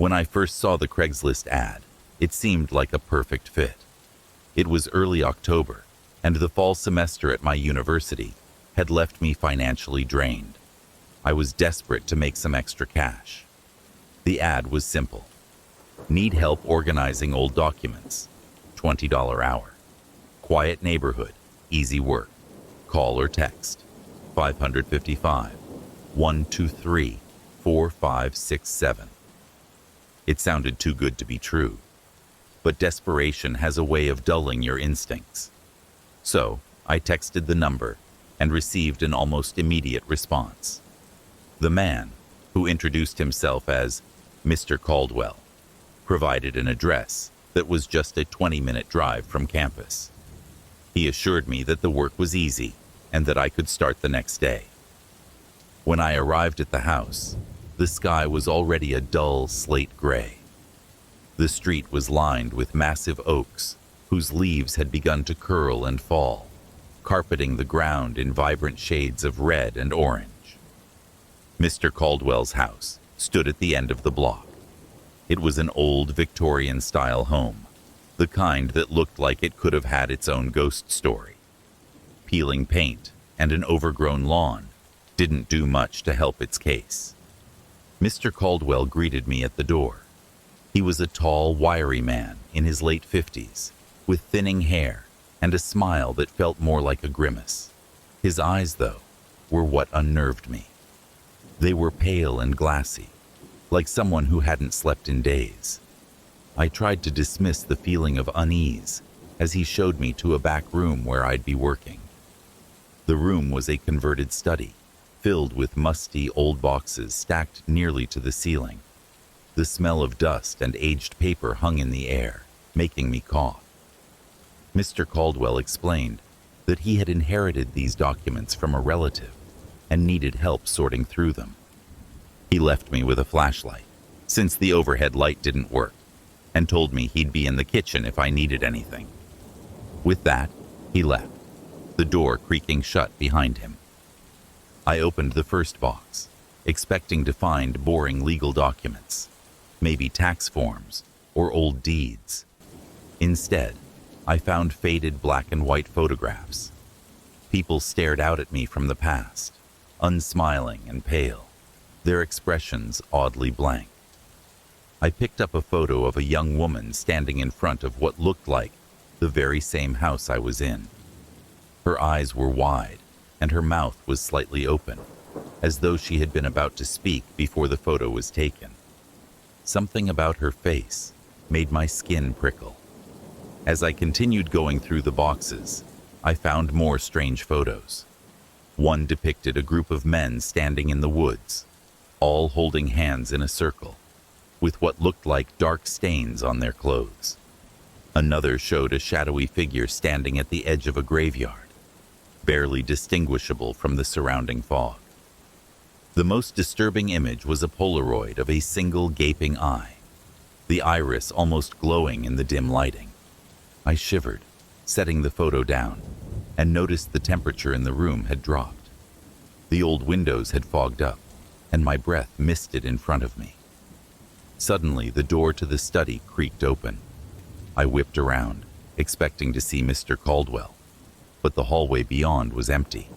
When I first saw the Craigslist ad, it seemed like a perfect fit. It was early October, and the fall semester at my university had left me financially drained. I was desperate to make some extra cash. The ad was simple. Need help organizing old documents. $20 hour. Quiet neighborhood. Easy work. Call or text. 555 123 4567. It sounded too good to be true. But desperation has a way of dulling your instincts. So, I texted the number and received an almost immediate response. The man, who introduced himself as Mr. Caldwell, provided an address that was just a 20-minute drive from campus. He assured me that the work was easy and that I could start the next day. When I arrived at the house, the sky was already a dull slate gray. The street was lined with massive oaks whose leaves had begun to curl and fall, carpeting the ground in vibrant shades of red and orange. Mr. Caldwell's house stood at the end of the block. It was an old Victorian-style home, the kind that looked like it could have had its own ghost story. Peeling paint and an overgrown lawn didn't do much to help its case. Mr. Caldwell greeted me at the door. He was a tall, wiry man in his late 50s, with thinning hair and a smile that felt more like a grimace. His eyes, though, were what unnerved me. They were pale and glassy, like someone who hadn't slept in days. I tried to dismiss the feeling of unease as he showed me to a back room where I'd be working. The room was a converted study, filled with musty old boxes stacked nearly to the ceiling. The smell of dust and aged paper hung in the air, making me cough. Mr. Caldwell explained that he had inherited these documents from a relative and needed help sorting through them. He left me with a flashlight, since the overhead light didn't work, and told me he'd be in the kitchen if I needed anything. With that, he left, the door creaking shut behind him. I opened the first box, expecting to find boring legal documents, maybe tax forms or old deeds. Instead, I found faded black and white photographs. People stared out at me from the past, unsmiling and pale, their expressions oddly blank. I picked up a photo of a young woman standing in front of what looked like the very same house I was in. Her eyes were wide, and her mouth was slightly open, as though she had been about to speak before the photo was taken. Something about her face made my skin prickle. As I continued going through the boxes, I found more strange photos. One depicted a group of men standing in the woods, all holding hands in a circle, with what looked like dark stains on their clothes. Another showed a shadowy figure standing at the edge of a graveyard, barely distinguishable from the surrounding fog. The most disturbing image was a Polaroid of a single gaping eye, the iris almost glowing in the dim lighting. I shivered, setting the photo down, and noticed the temperature in the room had dropped. The old windows had fogged up, and my breath misted in front of me. Suddenly, the door to the study creaked open. I whipped around, expecting to see Mr. Caldwell, but the hallway beyond was empty,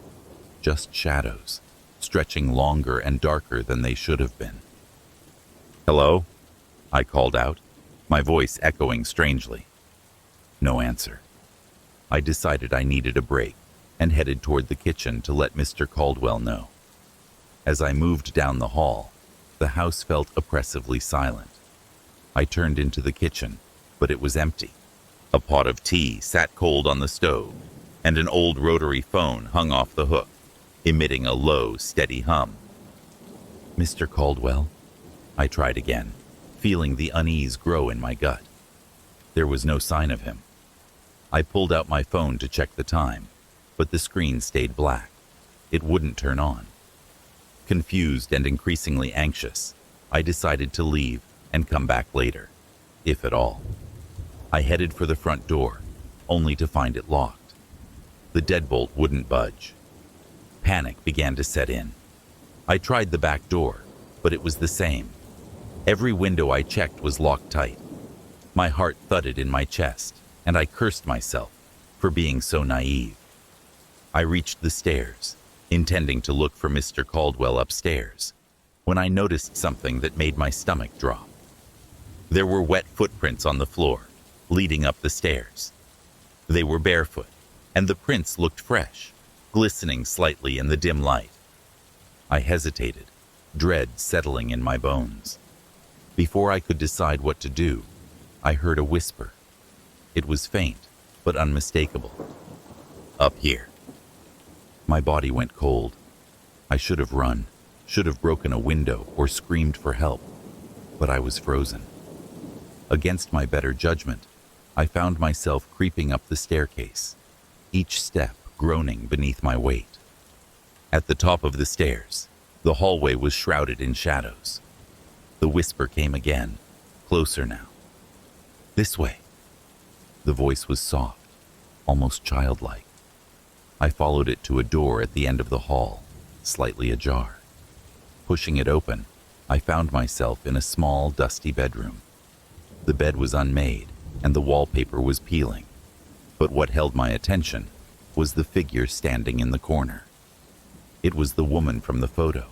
just shadows, stretching longer and darker than they should have been. "Hello?" I called out, my voice echoing strangely. No answer. I decided I needed a break and headed toward the kitchen to let Mr. Caldwell know. As I moved down the hall, the house felt oppressively silent. I turned into the kitchen, but it was empty. A pot of tea sat cold on the stove, and an old rotary phone hung off the hook, emitting a low, steady hum. "Mr. Caldwell?" I tried again, feeling the unease grow in my gut. There was no sign of him. I pulled out my phone to check the time, but the screen stayed black. It wouldn't turn on. Confused and increasingly anxious, I decided to leave and come back later, if at all. I headed for the front door, only to find it locked. The deadbolt wouldn't budge. Panic began to set in. I tried the back door, but it was the same. Every window I checked was locked tight. My heart thudded in my chest, and I cursed myself for being so naive. I reached the stairs, intending to look for Mr. Caldwell upstairs, when I noticed something that made my stomach drop. There were wet footprints on the floor, leading up the stairs. They were barefoot, and the prints looked fresh, glistening slightly in the dim light. I hesitated, dread settling in my bones. Before I could decide what to do, I heard a whisper. It was faint, but unmistakable. "Up here." My body went cold. I should have run, should have broken a window or screamed for help, but I was frozen. Against my better judgment, I found myself creeping up the staircase, each step groaning beneath my weight. At the top of the stairs, the hallway was shrouded in shadows. The whisper came again, closer now. "This way." The voice was soft, almost childlike. I followed it to a door at the end of the hall, slightly ajar. Pushing it open, I found myself in a small, dusty bedroom. The bed was unmade, and the wallpaper was peeling. But what held my attention was the figure standing in the corner. It was the woman from the photo,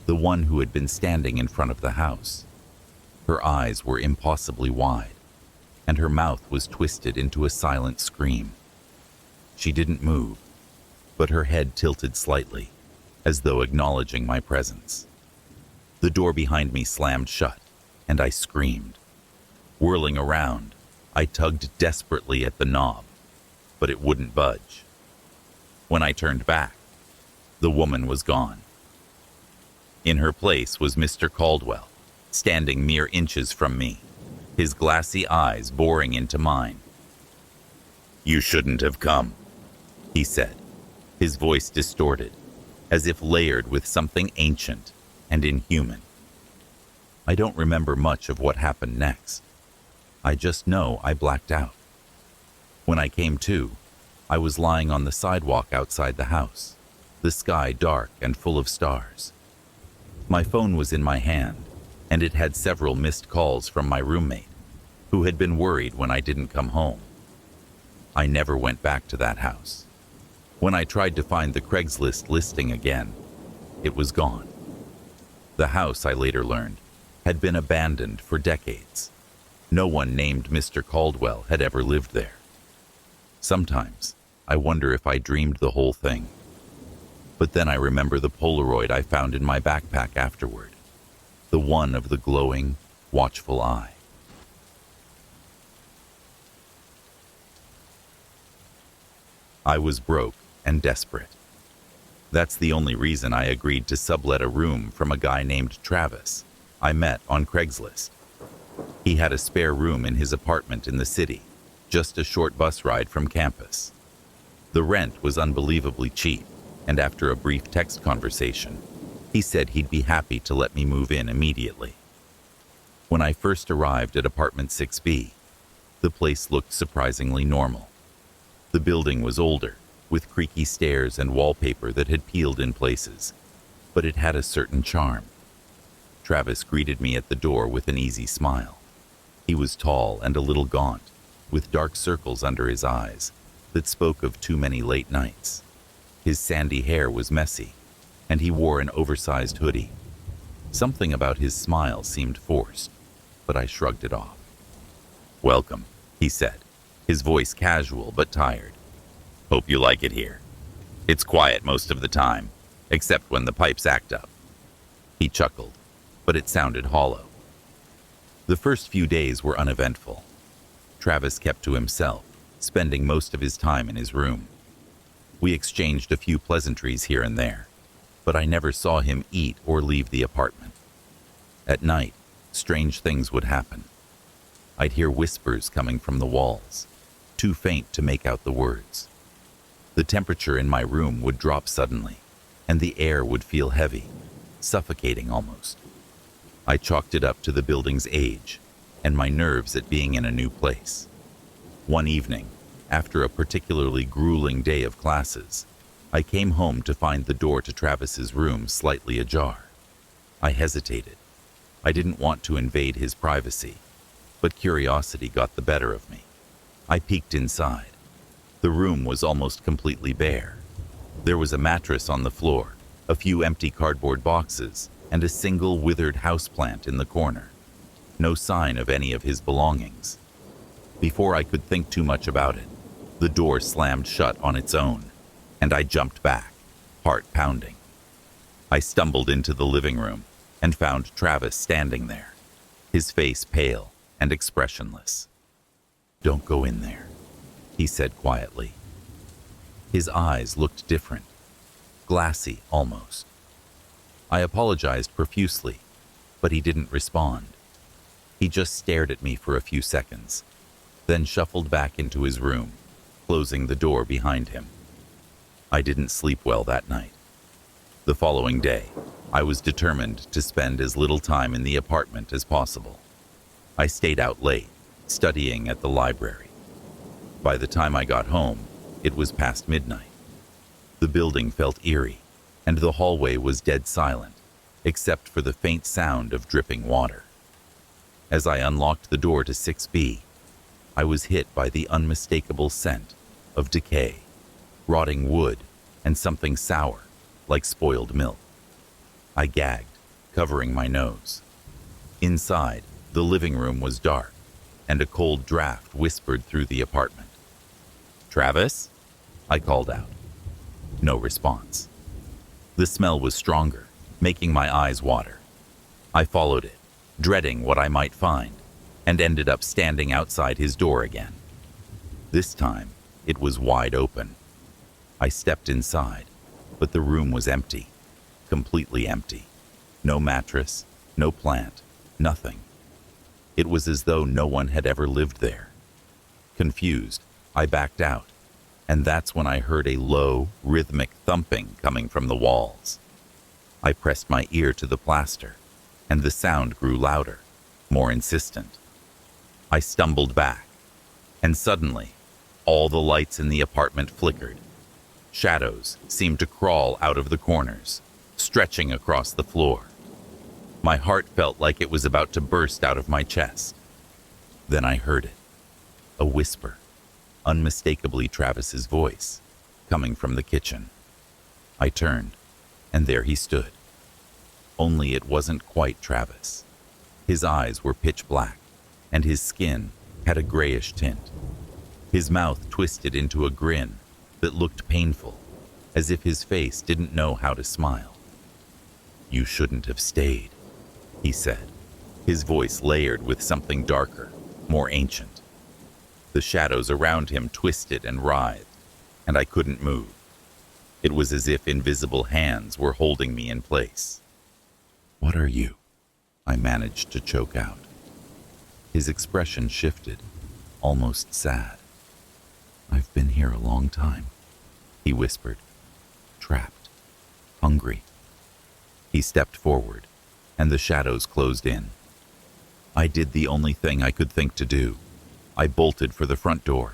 the one who had been standing in front of the house. Her eyes were impossibly wide, and her mouth was twisted into a silent scream. She didn't move, but her head tilted slightly, as though acknowledging my presence. The door behind me slammed shut, and I screamed. Whirling around, I tugged desperately at the knob, but it wouldn't budge. When I turned back, the woman was gone. In her place was Mr. Caldwell, standing mere inches from me, his glassy eyes boring into mine. "You shouldn't have come," he said, his voice distorted, as if layered with something ancient and inhuman. I don't remember much of what happened next. I just know I blacked out. When I came to, I was lying on the sidewalk outside the house, the sky dark and full of stars. My phone was in my hand, and it had several missed calls from my roommate, who had been worried when I didn't come home. I never went back to that house. When I tried to find the Craigslist listing again, it was gone. The house, I later learned, had been abandoned for decades. No one named Mr. Caldwell had ever lived there. Sometimes, I wonder if I dreamed the whole thing. But then I remember the Polaroid I found in my backpack afterward, the one of the glowing, watchful eye. I was broke and desperate. That's the only reason I agreed to sublet a room from a guy named Travis I met on Craigslist. He had a spare room in his apartment in the city, just a short bus ride from campus. The rent was unbelievably cheap, and after a brief text conversation, he said he'd be happy to let me move in immediately. When I first arrived at apartment 6B, the place looked surprisingly normal. The building was older, with creaky stairs and wallpaper that had peeled in places, but it had a certain charm. Travis greeted me at the door with an easy smile. He was tall and a little gaunt, with dark circles under his eyes that spoke of too many late nights. His sandy hair was messy, and he wore an oversized hoodie. Something about his smile seemed forced, but I shrugged it off. "Welcome," he said, his voice casual but tired. "Hope you like it here. It's quiet most of the time, except when the pipes act up." He chuckled, but it sounded hollow. The first few days were uneventful. Travis kept to himself, spending most of his time in his room. We exchanged a few pleasantries here and there, but I never saw him eat or leave the apartment. At night, strange things would happen. I'd hear whispers coming from the walls, too faint to make out the words. The temperature in my room would drop suddenly, and the air would feel heavy, suffocating almost. I chalked it up to the building's age and my nerves at being in a new place. One evening, after a particularly grueling day of classes, I came home to find the door to Travis's room slightly ajar. I hesitated. I didn't want to invade his privacy, but curiosity got the better of me. I peeked inside. The room was almost completely bare. There was a mattress on the floor, a few empty cardboard boxes, and a single withered houseplant in the corner. No sign of any of his belongings. Before I could think too much about it, the door slammed shut on its own, and I jumped back, heart pounding. I stumbled into the living room and found Travis standing there, his face pale and expressionless. "Don't go in there," he said quietly. His eyes looked different, glassy almost. I apologized profusely, but he didn't respond. He just stared at me for a few seconds, then shuffled back into his room, closing the door behind him. I didn't sleep well that night. The following day, I was determined to spend as little time in the apartment as possible. I stayed out late, studying at the library. By the time I got home, it was past midnight. The building felt eerie, and the hallway was dead silent, except for the faint sound of dripping water. As I unlocked the door to 6B, I was hit by the unmistakable scent of decay, rotting wood, and something sour, like spoiled milk. I gagged, covering my nose. Inside, the living room was dark, and a cold draft whispered through the apartment. "Travis?" I called out. No response. The smell was stronger, making my eyes water. I followed it, dreading what I might find, and ended up standing outside his door again. This time, it was wide open. I stepped inside, but the room was empty, completely empty. No mattress, no plant, nothing. It was as though no one had ever lived there. Confused, I backed out, and that's when I heard a low, rhythmic thumping coming from the walls. I pressed my ear to the plaster, and the sound grew louder, more insistent. I stumbled back, and suddenly, all the lights in the apartment flickered. Shadows seemed to crawl out of the corners, stretching across the floor. My heart felt like it was about to burst out of my chest. Then I heard it, a whisper, unmistakably Travis's voice, coming from the kitchen. I turned, and there he stood. Only it wasn't quite Travis. His eyes were pitch black, and his skin had a grayish tint. His mouth twisted into a grin that looked painful, as if his face didn't know how to smile. "You shouldn't have stayed," he said, his voice layered with something darker, more ancient. The shadows around him twisted and writhed, and I couldn't move. It was as if invisible hands were holding me in place. "What are you?" I managed to choke out. His expression shifted, almost sad. "I've been here a long time," he whispered. "Trapped. Hungry." He stepped forward, and the shadows closed in. I did the only thing I could think to do. I bolted for the front door.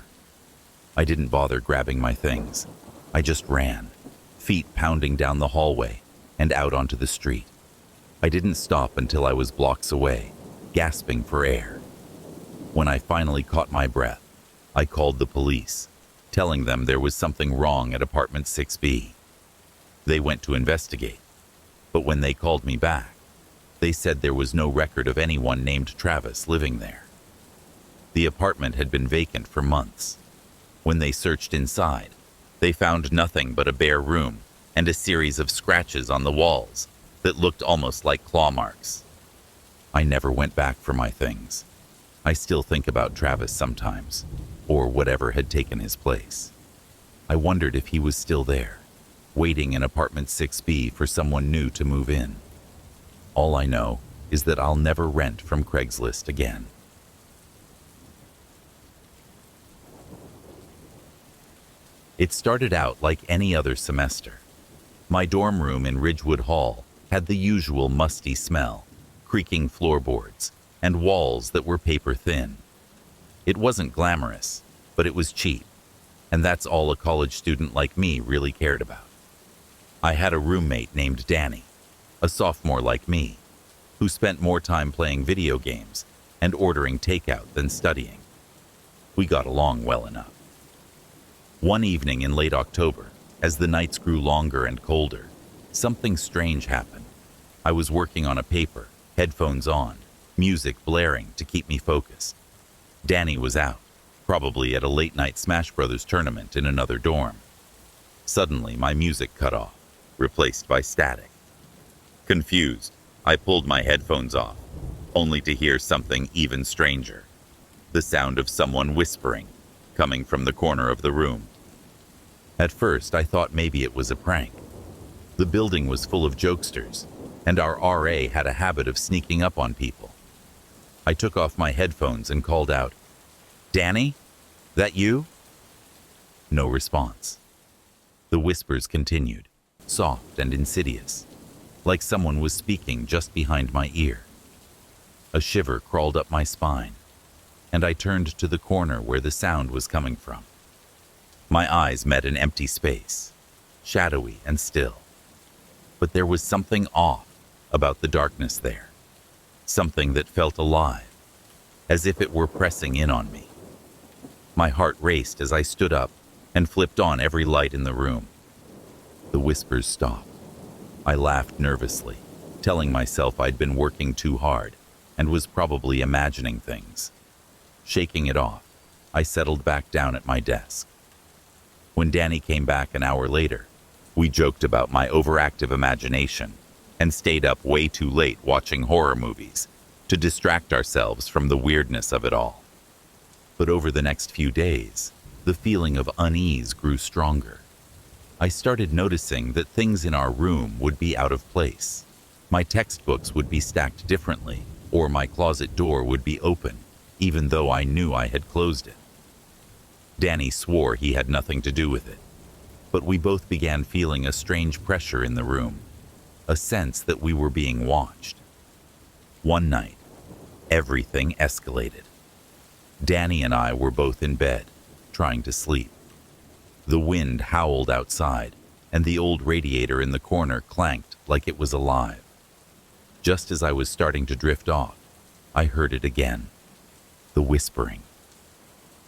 I didn't bother grabbing my things. I just ran, feet pounding down the hallway and out onto the street. I didn't stop until I was blocks away, gasping for air. When I finally caught my breath, I called the police, telling them there was something wrong at apartment 6B. They went to investigate, but when they called me back, they said there was no record of anyone named Travis living there. The apartment had been vacant for months. When they searched inside, they found nothing but a bare room and a series of scratches on the walls that looked almost like claw marks. I never went back for my things. I still think about Travis sometimes, or whatever had taken his place. I wondered if he was still there, waiting in apartment 6B for someone new to move in. All I know is that I'll never rent from Craigslist again. It started out like any other semester. My dorm room in Ridgewood Hall had the usual musty smell, creaking floorboards, and walls that were paper thin. It wasn't glamorous, but it was cheap, and that's all a college student like me really cared about. I had a roommate named Danny, a sophomore like me. who spent more time playing video games and ordering takeout than studying. We got along well enough. One evening in late October, as the nights grew longer and colder, something strange happened. I was working on a paper, headphones on, music blaring to keep me focused. Danny was out, probably at a late-night Smash Brothers tournament in another dorm. Suddenly, my music cut off, replaced by static. Confused, I pulled my headphones off, only to hear something even stranger. The sound of someone whispering, coming from the corner of the room. At first, I thought maybe it was a prank. The building was full of jokesters, and our RA had a habit of sneaking up on people. I took off my headphones and called out, "Danny? That you?" No response. The whispers continued, soft and insidious, like someone was speaking just behind my ear. A shiver crawled up my spine, and I turned to the corner where the sound was coming from. My eyes met an empty space, shadowy and still. But there was something off about the darkness there, something that felt alive, as if it were pressing in on me. My heart raced as I stood up and flipped on every light in the room. The whispers stopped. I laughed nervously, telling myself I'd been working too hard and was probably imagining things. Shaking it off, I settled back down at my desk. When Danny came back an hour later, we joked about my overactive imagination and stayed up way too late watching horror movies to distract ourselves from the weirdness of it all. But over the next few days, the feeling of unease grew stronger. I started noticing that things in our room would be out of place. My textbooks would be stacked differently, or my closet door would be open, even though I knew I had closed it. Danny swore he had nothing to do with it, but we both began feeling a strange pressure in the room, a sense that we were being watched. One night, everything escalated. Danny and I were both in bed, trying to sleep. The wind howled outside, and the old radiator in the corner clanked like it was alive. Just as I was starting to drift off, I heard it again, the whispering.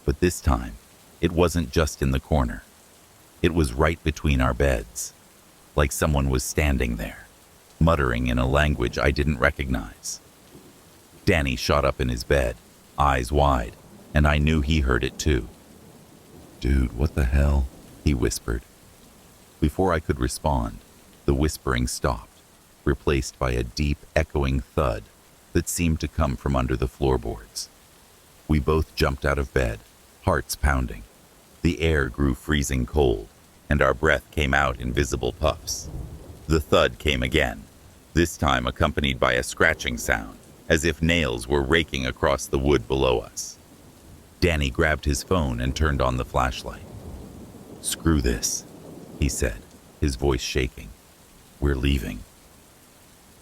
But this time, it wasn't just in the corner. It was right between our beds, like someone was standing there, muttering in a language I didn't recognize. Danny shot up in his bed, eyes wide, and I knew he heard it too. "Dude, what the hell?" he whispered. Before I could respond, the whispering stopped, replaced by a deep, echoing thud that seemed to come from under the floorboards. We both jumped out of bed, hearts pounding. The air grew freezing cold, and our breath came out in visible puffs. The thud came again, this time accompanied by a scratching sound, as if nails were raking across the wood below us. Danny grabbed his phone and turned on the flashlight. "Screw this," he said, his voice shaking. "We're leaving."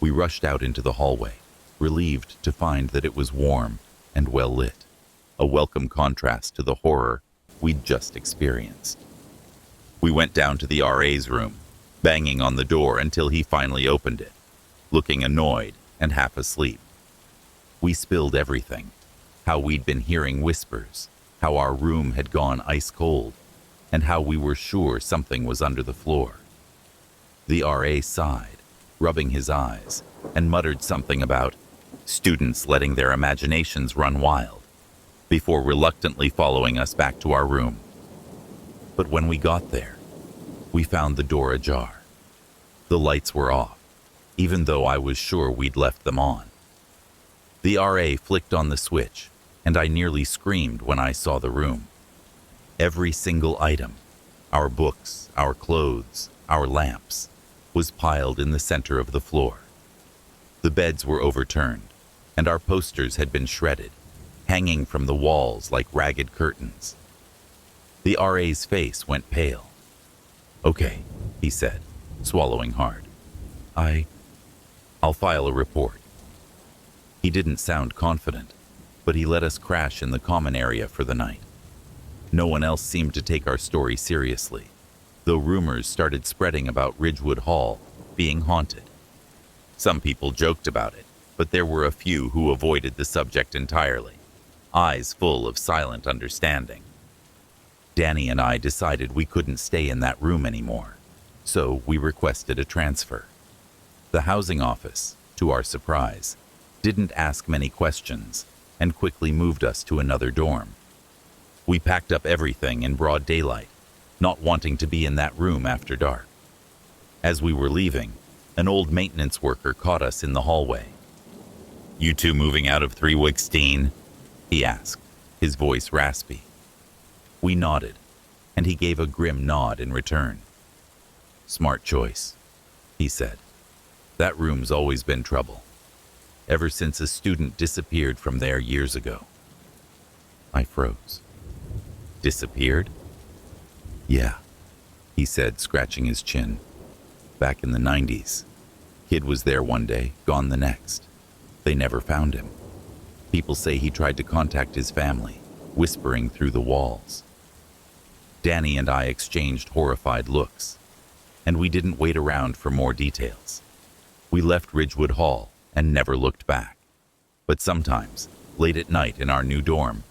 We rushed out into the hallway, relieved to find that it was warm and well lit, a welcome contrast to the horror we'd just experienced. We went down to the RA's room, banging on the door until he finally opened it, looking annoyed and half asleep. We spilled everything, how we'd been hearing whispers, how our room had gone ice cold, and how we were sure something was under the floor. The RA sighed, rubbing his eyes, and muttered something about students letting their imaginations run wild, before reluctantly following us back to our room. But when we got there, we found the door ajar. The lights were off, even though I was sure we'd left them on. The RA flicked on the switch, and I nearly screamed when I saw the room. Every single item, our books, our clothes, our lamps, was piled in the center of the floor. The beds were overturned, and our posters had been shredded, hanging from the walls like ragged curtains. The RA's face went pale. "Okay," he said, swallowing hard. I'll file a report." He didn't sound confident, but he let us crash in the common area for the night. No one else seemed to take our story seriously, though rumors started spreading about Ridgewood Hall being haunted. Some people joked about it, but there were a few who avoided the subject entirely, eyes full of silent understanding. Danny and I decided we couldn't stay in that room anymore, so we requested a transfer. The housing office, to our surprise, didn't ask many questions and quickly moved us to another dorm. We packed up everything in broad daylight, not wanting to be in that room after dark. As we were leaving, an old maintenance worker caught us in the hallway. "You two moving out of 316?" he asked, his voice raspy. We nodded, and he gave a grim nod in return. "Smart choice," he said. "That room's always been trouble, ever since a student disappeared from there years ago." I froze. "Disappeared?" "Yeah," he said, scratching his chin. "Back in the 90s. Kid was there one day, gone the next. They never found him. People say he tried to contact his family, whispering through the walls." Danny and I exchanged horrified looks, and we didn't wait around for more details. We left Ridgewood Hall and never looked back. But sometimes, late at night in our new dorm,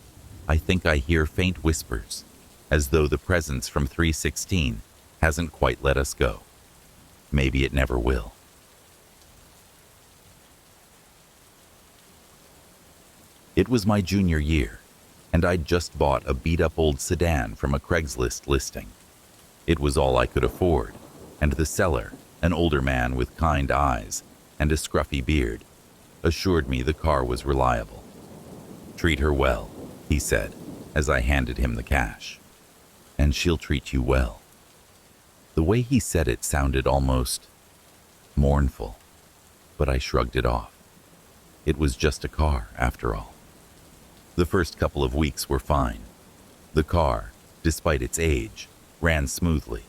I think I hear faint whispers, as though the presence from 316 hasn't quite let us go. Maybe it never will. It was my junior year, and I'd just bought a beat-up old sedan from a Craigslist listing. It was all I could afford, and the seller, an older man with kind eyes and a scruffy beard, assured me the car was reliable. "Treat her well," he said, as I handed him the cash. "And she'll treat you well." The way he said it sounded almost mournful, but I shrugged it off. It was just a car, after all. The first couple of weeks were fine. The car, despite its age, ran smoothly,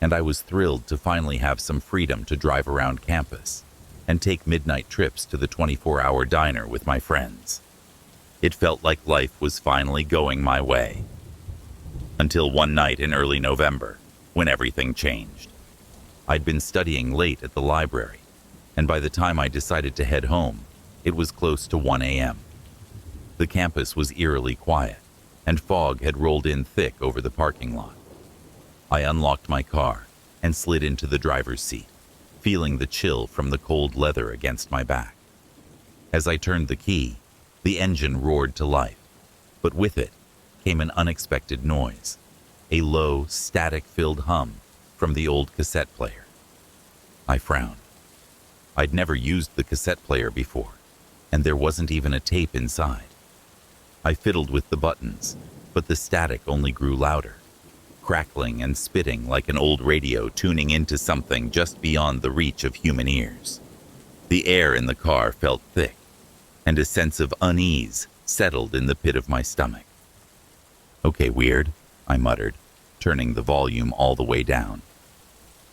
and I was thrilled to finally have some freedom to drive around campus and take midnight trips to the 24-hour diner with my friends. It felt like life was finally going my way. Until one night in early November, when everything changed. I'd been studying late at the library, and by the time I decided to head home, it was close to 1 a.m. The campus was eerily quiet, and fog had rolled in thick over the parking lot. I unlocked my car and slid into the driver's seat, feeling the chill from the cold leather against my back. As I turned the key, the engine roared to life, but with it came an unexpected noise, a low, static-filled hum from the old cassette player. I frowned. I'd never used the cassette player before, and there wasn't even a tape inside. I fiddled with the buttons, but the static only grew louder, crackling and spitting like an old radio tuning into something just beyond the reach of human ears. The air in the car felt thick, and a sense of unease settled in the pit of my stomach. "Okay, weird," I muttered, turning the volume all the way down.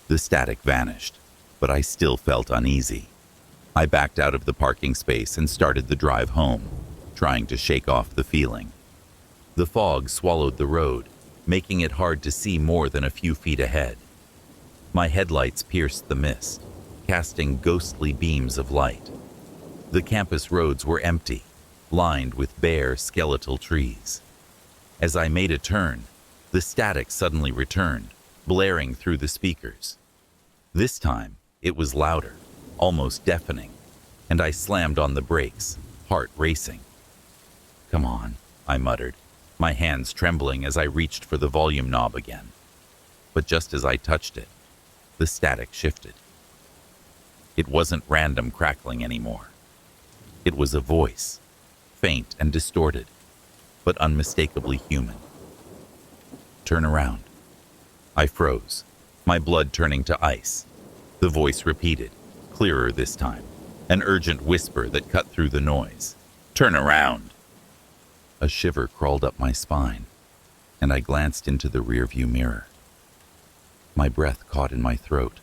The static vanished, but I still felt uneasy. I backed out of the parking space and started the drive home, trying to shake off the feeling. The fog swallowed the road, making it hard to see more than a few feet ahead. My headlights pierced the mist, casting ghostly beams of light. The campus roads were empty, lined with bare, skeletal trees. As I made a turn, the static suddenly returned, blaring through the speakers. This time, it was louder, almost deafening, and I slammed on the brakes, heart racing. "Come on," I muttered, my hands trembling as I reached for the volume knob again. But just as I touched it, the static shifted. It wasn't random crackling anymore. It was a voice, faint and distorted, but unmistakably human. "Turn around." I froze, my blood turning to ice. The voice repeated, clearer this time, an urgent whisper that cut through the noise. "Turn around." A shiver crawled up my spine, and I glanced into the rearview mirror. My breath caught in my throat.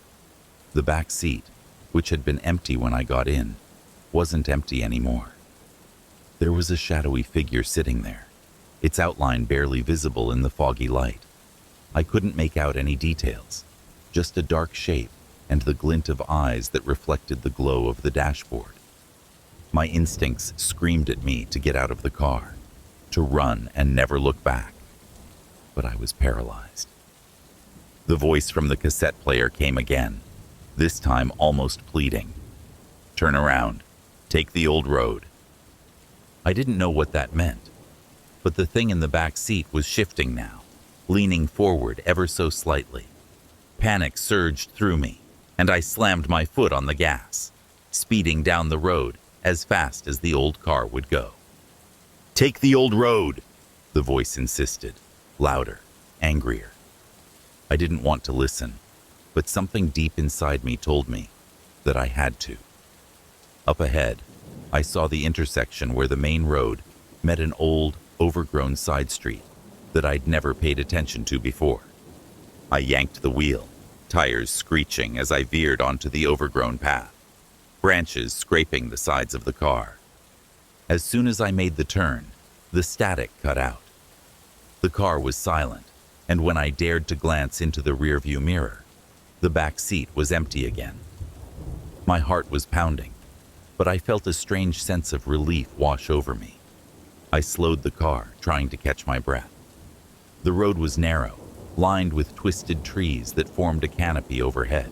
The back seat, which had been empty when I got in, wasn't empty anymore. There was a shadowy figure sitting there, its outline barely visible in the foggy light. I couldn't make out any details, just a dark shape and the glint of eyes that reflected the glow of the dashboard. My instincts screamed at me to get out of the car, to run and never look back. But I was paralyzed. The voice from the cassette player came again, this time almost pleading. "Turn around. Take the old road." I didn't know what that meant, but the thing in the back seat was shifting now, leaning forward ever so slightly. Panic surged through me, and I slammed my foot on the gas, speeding down the road as fast as the old car would go. "Take the old road," the voice insisted, louder, angrier. I didn't want to listen, but something deep inside me told me that I had to. Up ahead, I saw the intersection where the main road met an old, overgrown side street that I'd never paid attention to before. I yanked the wheel, tires screeching as I veered onto the overgrown path, branches scraping the sides of the car. As soon as I made the turn, the static cut out. The car was silent, and when I dared to glance into the rearview mirror, the back seat was empty again. My heart was pounding, but I felt a strange sense of relief wash over me. I slowed the car, trying to catch my breath. The road was narrow, lined with twisted trees that formed a canopy overhead.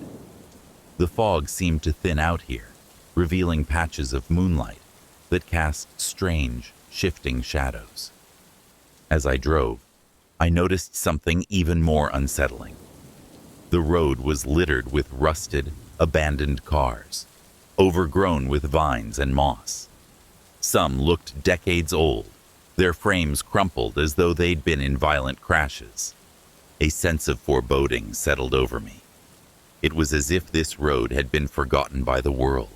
The fog seemed to thin out here, revealing patches of moonlight that cast strange, shifting shadows. As I drove, I noticed something even more unsettling. The road was littered with rusted, abandoned cars, overgrown with vines and moss. Some looked decades old, their frames crumpled as though they'd been in violent crashes. A sense of foreboding settled over me. It was as if this road had been forgotten by the world,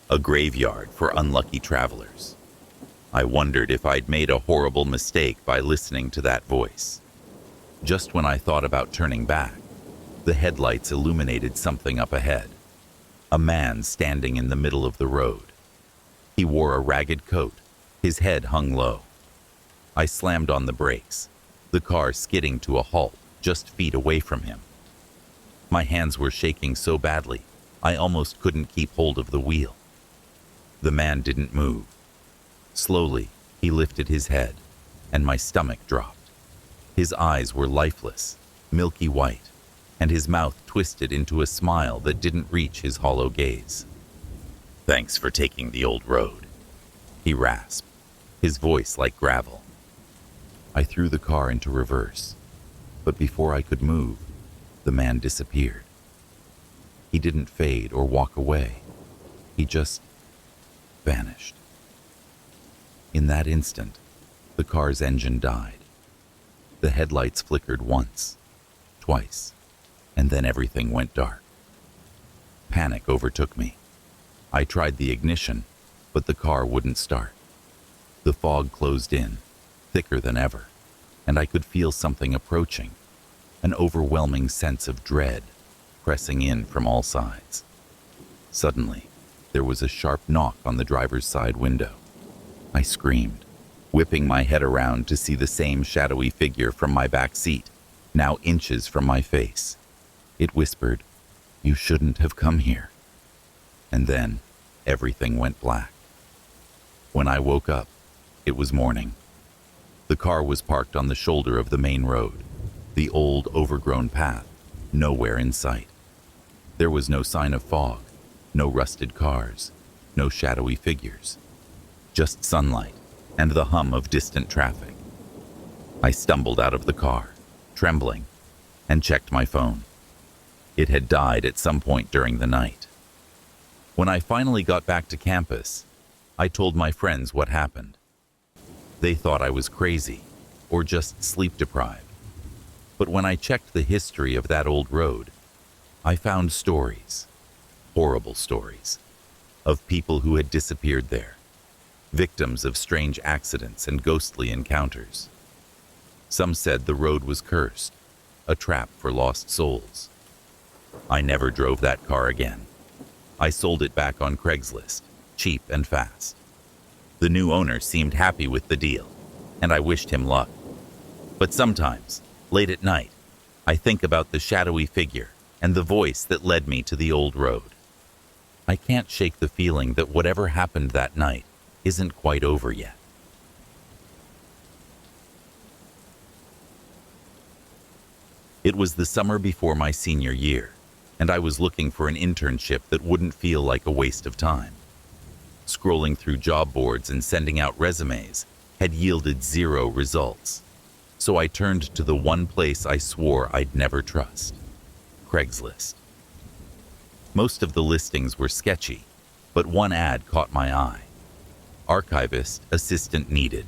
a graveyard for unlucky travelers. I wondered if I'd made a horrible mistake by listening to that voice. Just when I thought about turning back, the headlights illuminated something up ahead. A man standing in the middle of the road. He wore a ragged coat, his head hung low. I slammed on the brakes, the car skidding to a halt just feet away from him. My hands were shaking so badly, I almost couldn't keep hold of the wheel. The man didn't move. Slowly, he lifted his head, and my stomach dropped. His eyes were lifeless, milky white, and his mouth twisted into a smile that didn't reach his hollow gaze. "Thanks for taking the old road," he rasped, his voice like gravel. I threw the car into reverse, but before I could move, the man disappeared. He didn't fade or walk away. He just vanished. In that instant, the car's engine died. The headlights flickered once, twice, and then everything went dark. Panic overtook me. I tried the ignition, but the car wouldn't start. The fog closed in, thicker than ever, and I could feel something approaching, an overwhelming sense of dread pressing in from all sides. Suddenly, there was a sharp knock on the driver's side window. I screamed, whipping my head around to see the same shadowy figure from my back seat, now inches from my face. It whispered, "You shouldn't have come here." And then, everything went black. When I woke up, it was morning. The car was parked on the shoulder of the main road, the old, overgrown path, nowhere in sight. There was no sign of fog, no rusted cars, no shadowy figures. Just sunlight and the hum of distant traffic. I stumbled out of the car, trembling, and checked my phone. It had died at some point during the night. When I finally got back to campus, I told my friends what happened. They thought I was crazy or just sleep-deprived. But when I checked the history of that old road, I found stories, horrible stories, of people who had disappeared there, victims of strange accidents and ghostly encounters. Some said the road was cursed, a trap for lost souls. I never drove that car again. I sold it back on Craigslist, cheap and fast. The new owner seemed happy with the deal, and I wished him luck. But sometimes, late at night, I think about the shadowy figure and the voice that led me to the old road. I can't shake the feeling that whatever happened that night isn't quite over yet. It was the summer before my senior year, and I was looking for an internship that wouldn't feel like a waste of time. Scrolling through job boards and sending out resumes had yielded zero results, so I turned to the one place I swore I'd never trust: Craigslist. Most of the listings were sketchy, but one ad caught my eye. Archivist assistant needed,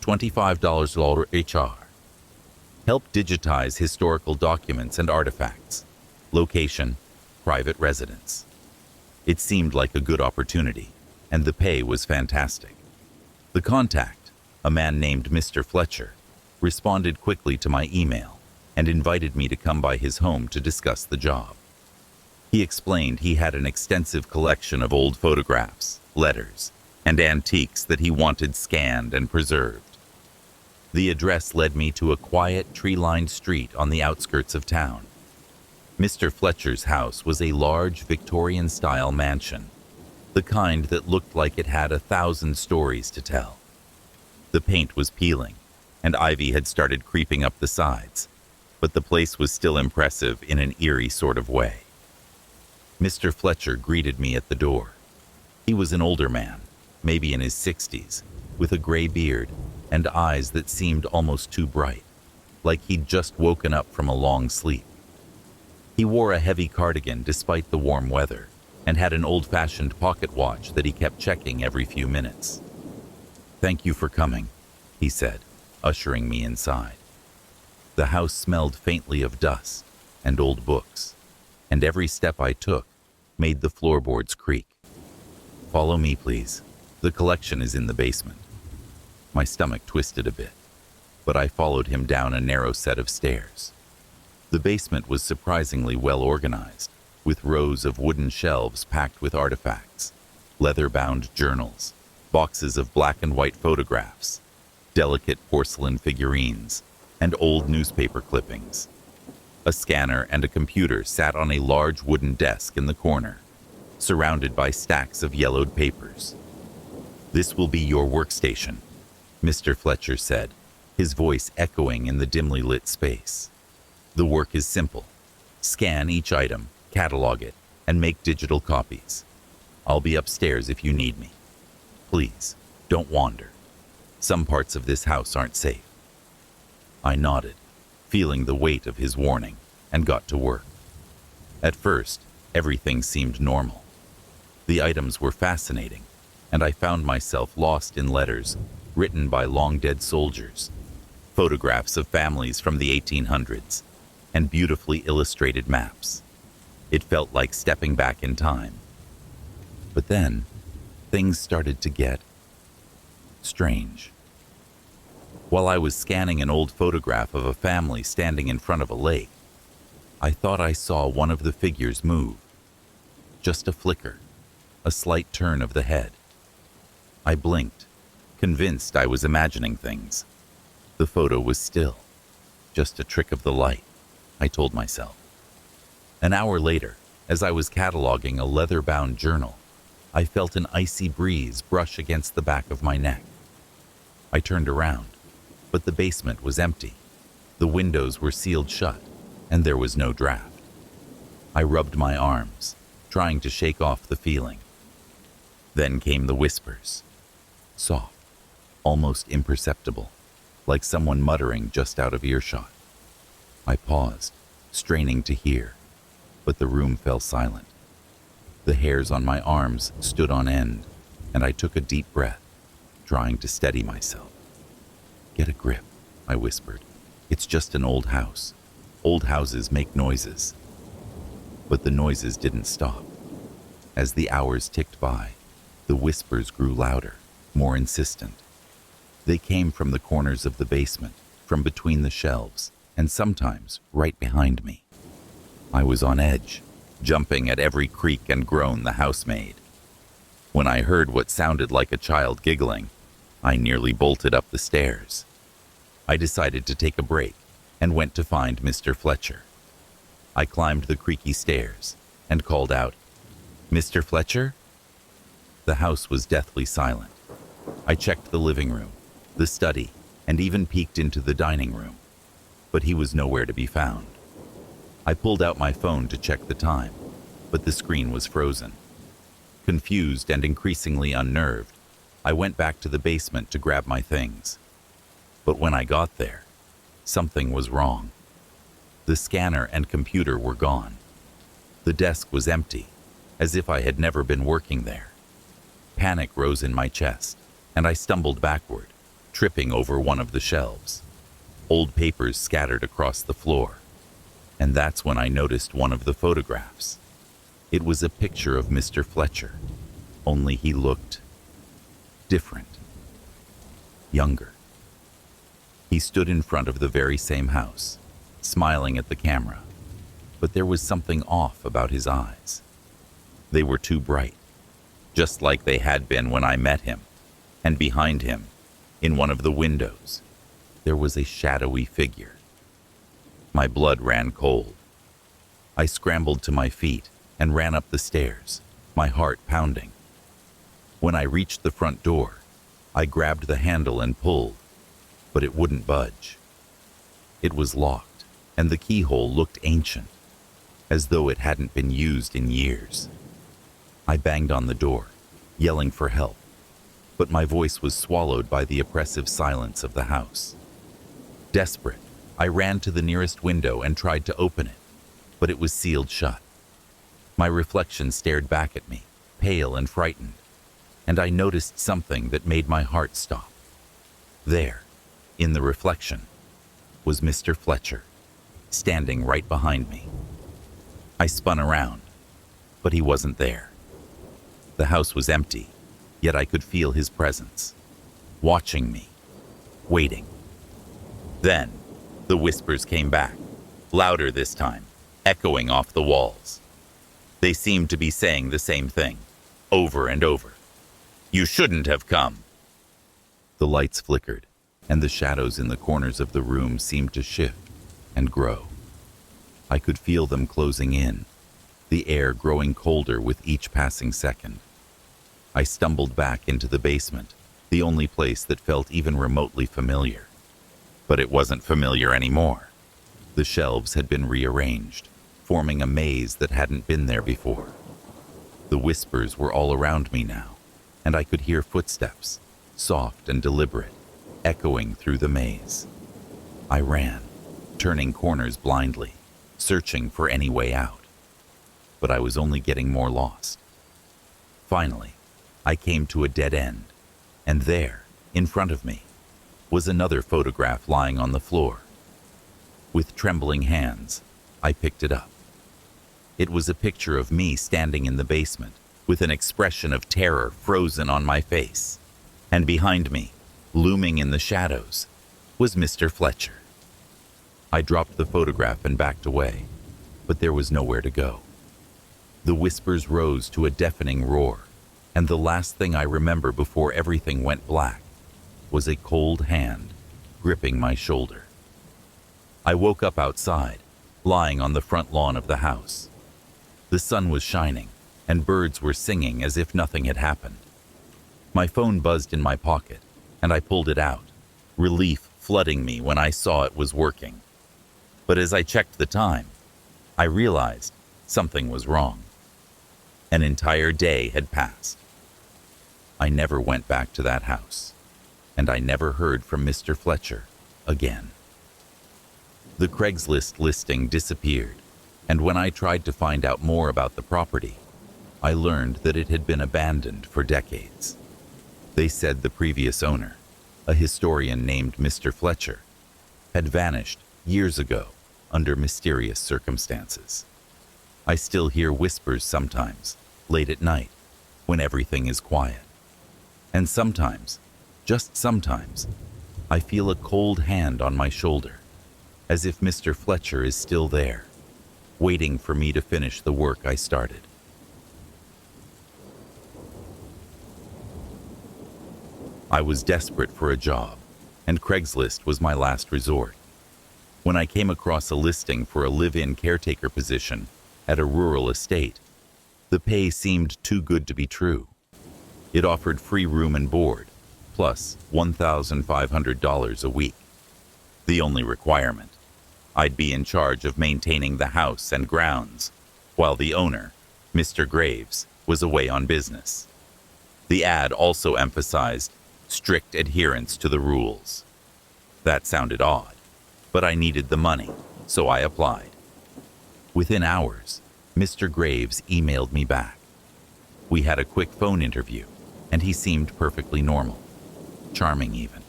$25 HR. Help digitize historical documents and artifacts. Location, private residence. It seemed like a good opportunity, and the pay was fantastic. The contact, a man named Mr. Fletcher, responded quickly to my email and invited me to come by his home to discuss the job. He explained he had an extensive collection of old photographs, letters, and antiques that he wanted scanned and preserved. The address led me to a quiet, tree-lined street on the outskirts of town. Mr. Fletcher's house was a large Victorian-style mansion, the kind that looked like it had 1,000 stories to tell. The paint was peeling, and ivy had started creeping up the sides, but the place was still impressive in an eerie sort of way. Mr. Fletcher greeted me at the door. He was an older man, maybe in his 60s, with a gray beard and eyes that seemed almost too bright, like he'd just woken up from a long sleep. He wore a heavy cardigan despite the warm weather, and had an old-fashioned pocket watch that he kept checking every few minutes. "Thank you for coming," he said, ushering me inside. The house smelled faintly of dust and old books, and every step I took made the floorboards creak. "Follow me, please. The collection is in the basement." My stomach twisted a bit, but I followed him down a narrow set of stairs. The basement was surprisingly well organized, with rows of wooden shelves packed with artifacts, leather-bound journals, boxes of black and white photographs, delicate porcelain figurines, and old newspaper clippings. A scanner and a computer sat on a large wooden desk in the corner, surrounded by stacks of yellowed papers. "This will be your workstation," Mr. Fletcher said, his voice echoing in the dimly lit space. "The work is simple. Scan each item, catalog it, and make digital copies. I'll be upstairs if you need me. Please, don't wander. Some parts of this house aren't safe." I nodded, feeling the weight of his warning, and got to work. At first, everything seemed normal. The items were fascinating, and I found myself lost in letters written by long-dead soldiers, photographs of families from the 1800s, and beautifully illustrated maps. It felt like stepping back in time. But then, things started to get strange. While I was scanning an old photograph of a family standing in front of a lake, I thought I saw one of the figures move. Just a flicker, a slight turn of the head. I blinked, convinced I was imagining things. The photo was still, just a trick of the light, I told myself. An hour later, as I was cataloging a leather-bound journal, I felt an icy breeze brush against the back of my neck. I turned around, but the basement was empty. The windows were sealed shut, and there was no draft. I rubbed my arms, trying to shake off the feeling. Then came the whispers. Soft, almost imperceptible, like someone muttering just out of earshot. I paused, straining to hear, but the room fell silent. The hairs on my arms stood on end, and I took a deep breath, trying to steady myself. "Get a grip," I whispered. "It's just an old house. Old houses make noises." But the noises didn't stop. As the hours ticked by, the whispers grew louder, more insistent. They came from the corners of the basement, from between the shelves, and sometimes right behind me. I was on edge, jumping at every creak and groan the house made. When I heard what sounded like a child giggling, I nearly bolted up the stairs. I decided to take a break and went to find Mr. Fletcher. I climbed the creaky stairs and called out, Mr. Fletcher? The house was deathly silent. I checked the living room, the study, and even peeked into the dining room, but he was nowhere to be found. I pulled out my phone to check the time, but the screen was frozen. Confused and increasingly unnerved, I went back to the basement to grab my things. But when I got there, something was wrong. The scanner and computer were gone. The desk was empty, as if I had never been working there. Panic rose in my chest, and I stumbled backward, tripping over one of the shelves. Old papers scattered across the floor, and that's when I noticed one of the photographs. It was a picture of Mr. Fletcher, only he looked different, younger. He stood in front of the very same house, smiling at the camera, but there was something off about his eyes. They were too bright, just like they had been when I met him, and behind him, in one of the windows, there was a shadowy figure. My blood ran cold. I scrambled to my feet and ran up the stairs, my heart pounding. When I reached the front door, I grabbed the handle and pulled, but it wouldn't budge. It was locked, and the keyhole looked ancient, as though it hadn't been used in years. I banged on the door, yelling for help, but my voice was swallowed by the oppressive silence of the house. Desperate, I ran to the nearest window and tried to open it, but it was sealed shut. My reflection stared back at me, pale and frightened, and I noticed something that made my heart stop. There, in the reflection, was Mr. Fletcher, standing right behind me. I spun around, but he wasn't there. The house was empty, yet I could feel his presence, watching me, waiting. Then, the whispers came back, louder this time, echoing off the walls. They seemed to be saying the same thing, over and over. "You shouldn't have come." The lights flickered, and the shadows in the corners of the room seemed to shift and grow. I could feel them closing in, the air growing colder with each passing second. I stumbled back into the basement, the only place that felt even remotely familiar. But it wasn't familiar anymore. The shelves had been rearranged, forming a maze that hadn't been there before. The whispers were all around me now, and I could hear footsteps, soft and deliberate, echoing through the maze. I ran, turning corners blindly, searching for any way out. But I was only getting more lost. Finally, I came to a dead end, and there, in front of me, was another photograph lying on the floor. With trembling hands, I picked it up. It was a picture of me standing in the basement, with an expression of terror frozen on my face. And behind me, looming in the shadows, was Mr. Fletcher. I dropped the photograph and backed away, but there was nowhere to go. The whispers rose to a deafening roar, and the last thing I remember before everything went black was a cold hand gripping my shoulder. I woke up outside, lying on the front lawn of the house. The sun was shining, and birds were singing as if nothing had happened. My phone buzzed in my pocket, and I pulled it out, relief flooding me when I saw it was working. But as I checked the time, I realized something was wrong. An entire day had passed. I never went back to that house, and I never heard from Mr. Fletcher again. The Craigslist listing disappeared, and when I tried to find out more about the property, I learned that it had been abandoned for decades. They said the previous owner, a historian named Mr. Fletcher, had vanished years ago under mysterious circumstances. I still hear whispers sometimes, late at night, when everything is quiet. And sometimes, just sometimes, I feel a cold hand on my shoulder, as if Mr. Fletcher is still there, waiting for me to finish the work I started. I was desperate for a job, and Craigslist was my last resort. When I came across a listing for a live-in caretaker position at a rural estate, The pay seemed too good to be true. It offered free room and board, plus $1,500 a week. The only requirement: I'd be in charge of maintaining the house and grounds, while the owner, Mr. Graves, was away on business. The ad also emphasized strict adherence to the rules. That sounded odd, but I needed the money, so I applied. Within hours, Mr. Graves emailed me back. We had a quick phone interview, and he seemed perfectly normal, charming even.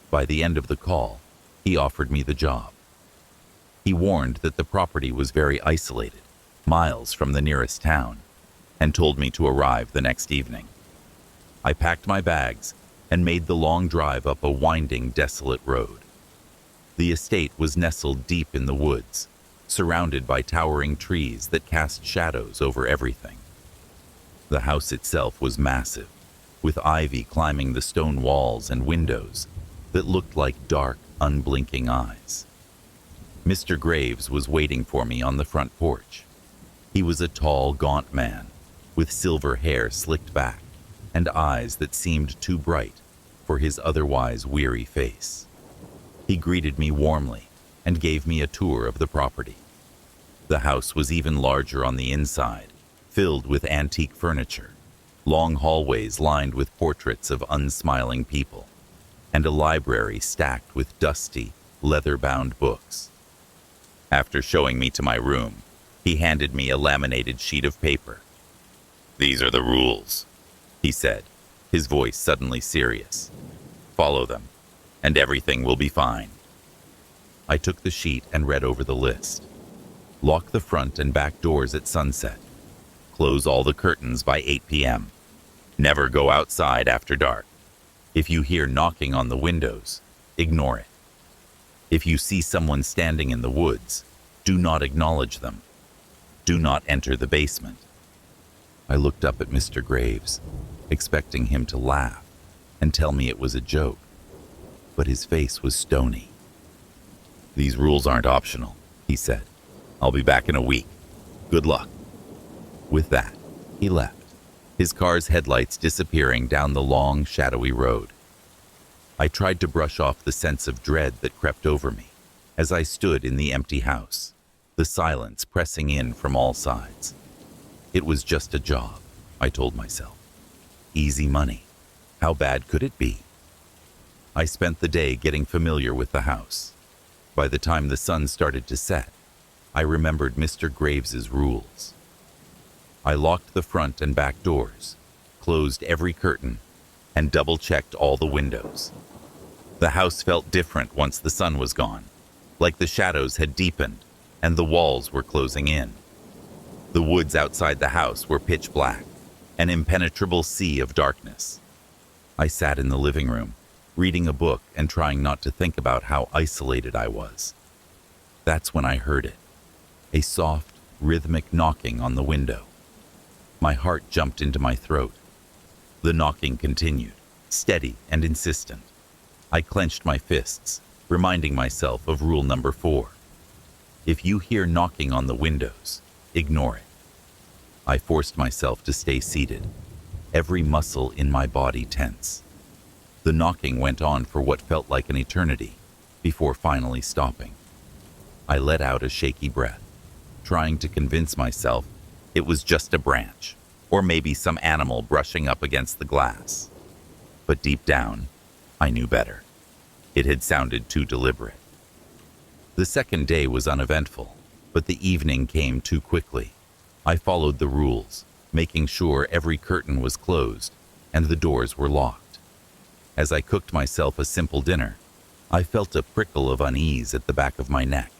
By the end of the call, he offered me the job. He warned that the property was very isolated, miles from the nearest town, and told me to arrive the next evening. I packed my bags and made the long drive up a winding, desolate road. The estate was nestled deep in the woods, surrounded by towering trees that cast shadows over everything. The house itself was massive, with ivy climbing the stone walls and windows that looked like dark, unblinking eyes. Mr. Graves was waiting for me on the front porch. He was a tall, gaunt man, with silver hair slicked back and eyes that seemed too bright for his otherwise weary face. He greeted me warmly and gave me a tour of the property. The house was even larger on the inside, filled with antique furniture, long hallways lined with portraits of unsmiling people, and a library stacked with dusty, leather-bound books. After showing me to my room, he handed me a laminated sheet of paper. "These are the rules," he said, his voice suddenly serious. "Follow them, and everything will be fine." I took the sheet and read over the list. Lock the front and back doors at sunset. Close all the curtains by 8 p.m. Never go outside after dark. If you hear knocking on the windows, ignore it. If you see someone standing in the woods, do not acknowledge them. Do not enter the basement. I looked up at Mr. Graves, expecting him to laugh and tell me it was a joke, but his face was stony. "These rules aren't optional," he said. "I'll be back in a week. Good luck." With that, he left, his car's headlights disappearing down the long, shadowy road. I tried to brush off the sense of dread that crept over me as I stood in the empty house, the silence pressing in from all sides. It was just a job, I told myself. Easy money. How bad could it be? I spent the day getting familiar with the house. By the time the sun started to set, I remembered Mr. Graves's rules. I locked the front and back doors, closed every curtain, and double-checked all the windows. The house felt different once the sun was gone, like the shadows had deepened and the walls were closing in. The woods outside the house were pitch black, an impenetrable sea of darkness. I sat in the living room, reading a book and trying not to think about how isolated I was. That's when I heard it, a soft, rhythmic knocking on the window. My heart jumped into my throat. The knocking continued, steady and insistent. I clenched my fists, reminding myself of rule number 4. If you hear knocking on the windows, ignore it. I forced myself to stay seated, every muscle in my body tense. The knocking went on for what felt like an eternity, before finally stopping. I let out a shaky breath, trying to convince myself it was just a branch, or maybe some animal brushing up against the glass. But deep down, I knew better. It had sounded too deliberate. The second day was uneventful, but the evening came too quickly. I followed the rules, making sure every curtain was closed and the doors were locked. As I cooked myself a simple dinner, I felt a prickle of unease at the back of my neck,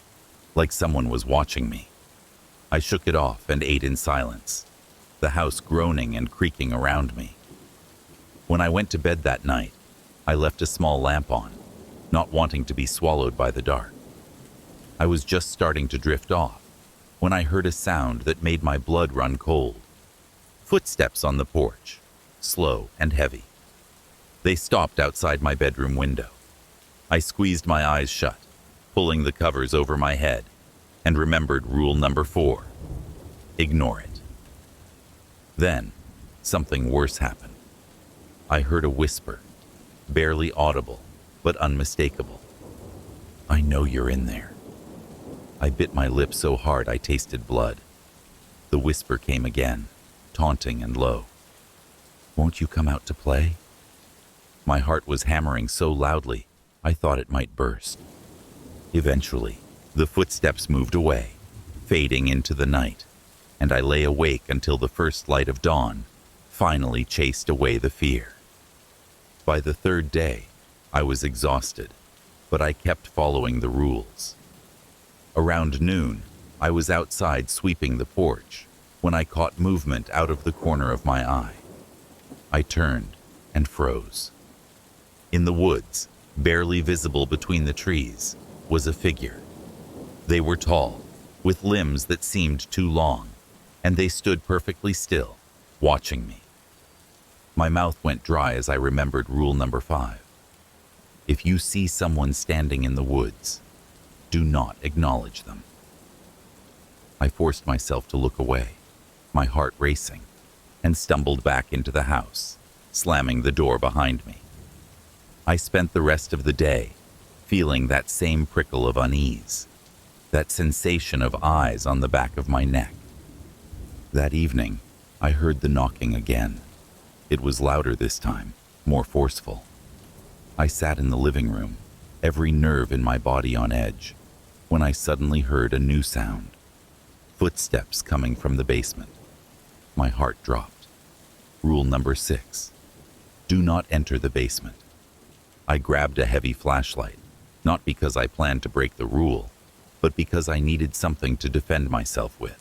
like someone was watching me. I shook it off and ate in silence, the house groaning and creaking around me. When I went to bed that night, I left a small lamp on, not wanting to be swallowed by the dark. I was just starting to drift off when I heard a sound that made my blood run cold. Footsteps on the porch, slow and heavy. They stopped outside my bedroom window. I squeezed my eyes shut, pulling the covers over my head, and remembered rule number 4. Ignore it. Then, something worse happened. I heard a whisper, barely audible, but unmistakable. "I know you're in there." I bit my lip so hard I tasted blood. The whisper came again, taunting and low. "Won't you come out to play?" My heart was hammering so loudly, I thought it might burst. Eventually, the footsteps moved away, fading into the night, and I lay awake until the first light of dawn finally chased away the fear. By the third day, I was exhausted, but I kept following the rules. Around noon, I was outside sweeping the porch when I caught movement out of the corner of my eye. I turned and froze. In the woods, barely visible between the trees, was a figure. They were tall, with limbs that seemed too long, and they stood perfectly still, watching me. My mouth went dry as I remembered rule number 5. If you see someone standing in the woods, do not acknowledge them. I forced myself to look away, my heart racing, and stumbled back into the house, slamming the door behind me. I spent the rest of the day feeling that same prickle of unease, that sensation of eyes on the back of my neck. That evening, I heard the knocking again. It was louder this time, more forceful. I sat in the living room, every nerve in my body on edge, when I suddenly heard a new sound. Footsteps coming from the basement. My heart dropped. Rule number 6. Do not enter the basement. I grabbed a heavy flashlight, not because I planned to break the rule, but because I needed something to defend myself with.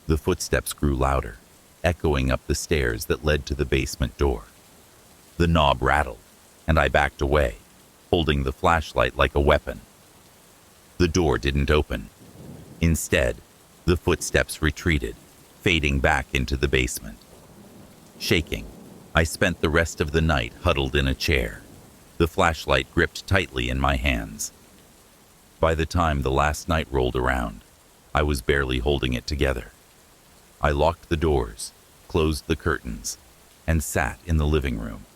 The footsteps grew louder, echoing up the stairs that led to the basement door. The knob rattled, and I backed away, holding the flashlight like a weapon. The door didn't open. Instead, the footsteps retreated, fading back into the basement. Shaking, I spent the rest of the night huddled in a chair, the flashlight gripped tightly in my hands. By the time the last night rolled around, I was barely holding it together. I locked the doors, closed the curtains, and sat in the living room,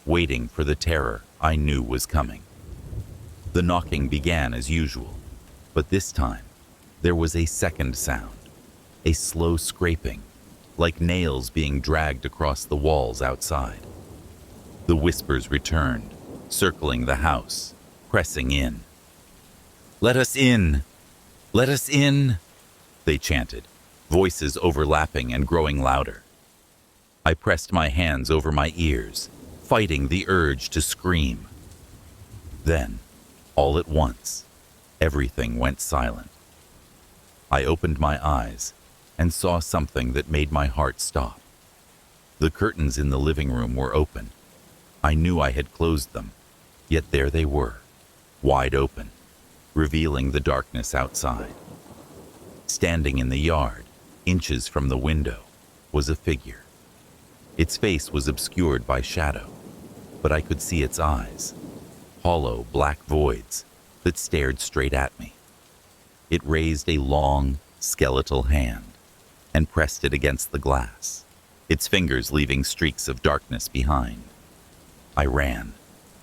waiting for the terror I knew was coming. The knocking began as usual, but this time, there was a second sound, a slow scraping, like nails being dragged across the walls outside. The whispers returned, circling the house, pressing in. "Let us in! Let us in!" they chanted, voices overlapping and growing louder. I pressed my hands over my ears, fighting the urge to scream. Then, all at once, everything went silent. I opened my eyes and saw something that made my heart stop. The curtains in the living room were open. I knew I had closed them, yet there they were, wide open, revealing the darkness outside. Standing in the yard, inches from the window, was a figure. Its face was obscured by shadow, but I could see its eyes, hollow black voids that stared straight at me. It raised a long, skeletal hand and pressed it against the glass, its fingers leaving streaks of darkness behind. I ran.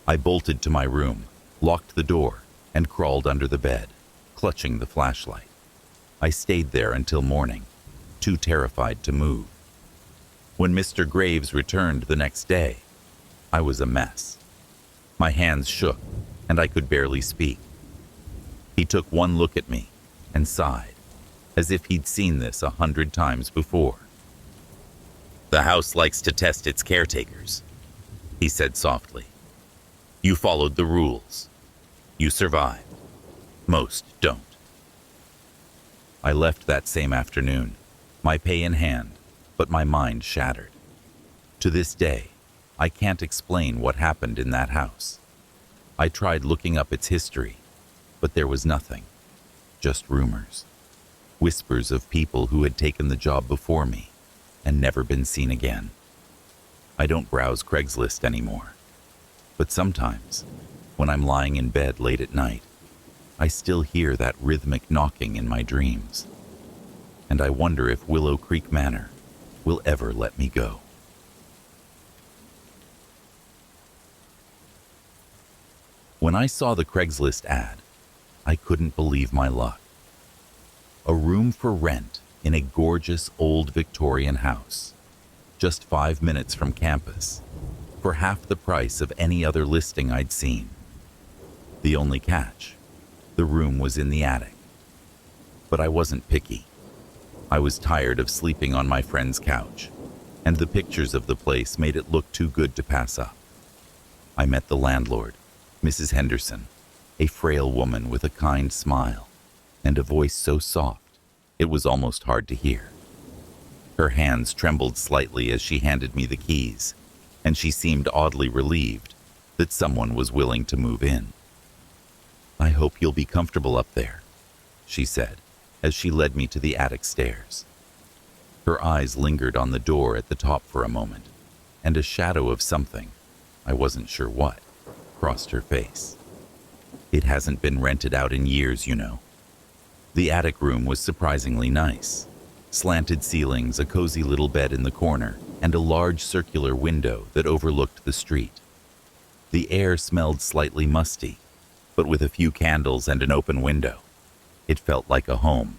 I bolted to my room, locked the door, and crawled under the bed, clutching the flashlight. I stayed there until morning, too terrified to move. When Mr. Graves returned the next day, I was a mess. My hands shook, and I could barely speak. He took one look at me and sighed, as if he'd seen this 100 times before. "The house likes to test its caretakers," he said softly. "You followed the rules. You survived. Most don't." I left that same afternoon, my pay in hand, but my mind shattered. To this day, I can't explain what happened in that house. I tried looking up its history, but there was nothing, just rumors, whispers of people who had taken the job before me and never been seen again. I don't browse Craigslist anymore, but sometimes, when I'm lying in bed late at night, I still hear that rhythmic knocking in my dreams, and I wonder if Willow Creek Manor will ever let me go. When I saw the Craigslist ad, I couldn't believe my luck. A room for rent in a gorgeous old Victorian house, just 5 minutes from campus, for half the price of any other listing I'd seen. The only catch, the room was in the attic. But I wasn't picky. I was tired of sleeping on my friend's couch, and the pictures of the place made it look too good to pass up. I met the landlord, Mrs. Henderson, a frail woman with a kind smile and a voice so soft it was almost hard to hear. Her hands trembled slightly as she handed me the keys, and she seemed oddly relieved that someone was willing to move in. "I hope you'll be comfortable up there," she said as she led me to the attic stairs. Her eyes lingered on the door at the top for a moment, and a shadow of something, I wasn't sure what, crossed her face. "It hasn't been rented out in years, you know." The attic room was surprisingly nice. Slanted ceilings, a cozy little bed in the corner, and a large circular window that overlooked the street. The air smelled slightly musty, but with a few candles and an open window, it felt like a home.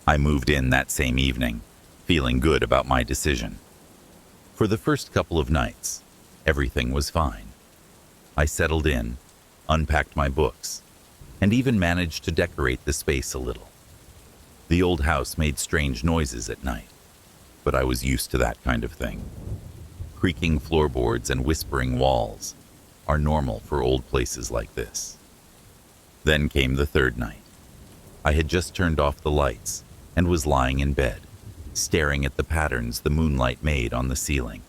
I moved in that same evening, feeling good about my decision. For the first couple of nights, everything was fine. I settled in, unpacked my books, and even managed to decorate the space a little. The old house made strange noises at night, but I was used to that kind of thing. Creaking floorboards and whispering walls are normal for old places like this. Then came the third night. I had just turned off the lights and was lying in bed, staring at the patterns the moonlight made on the ceiling.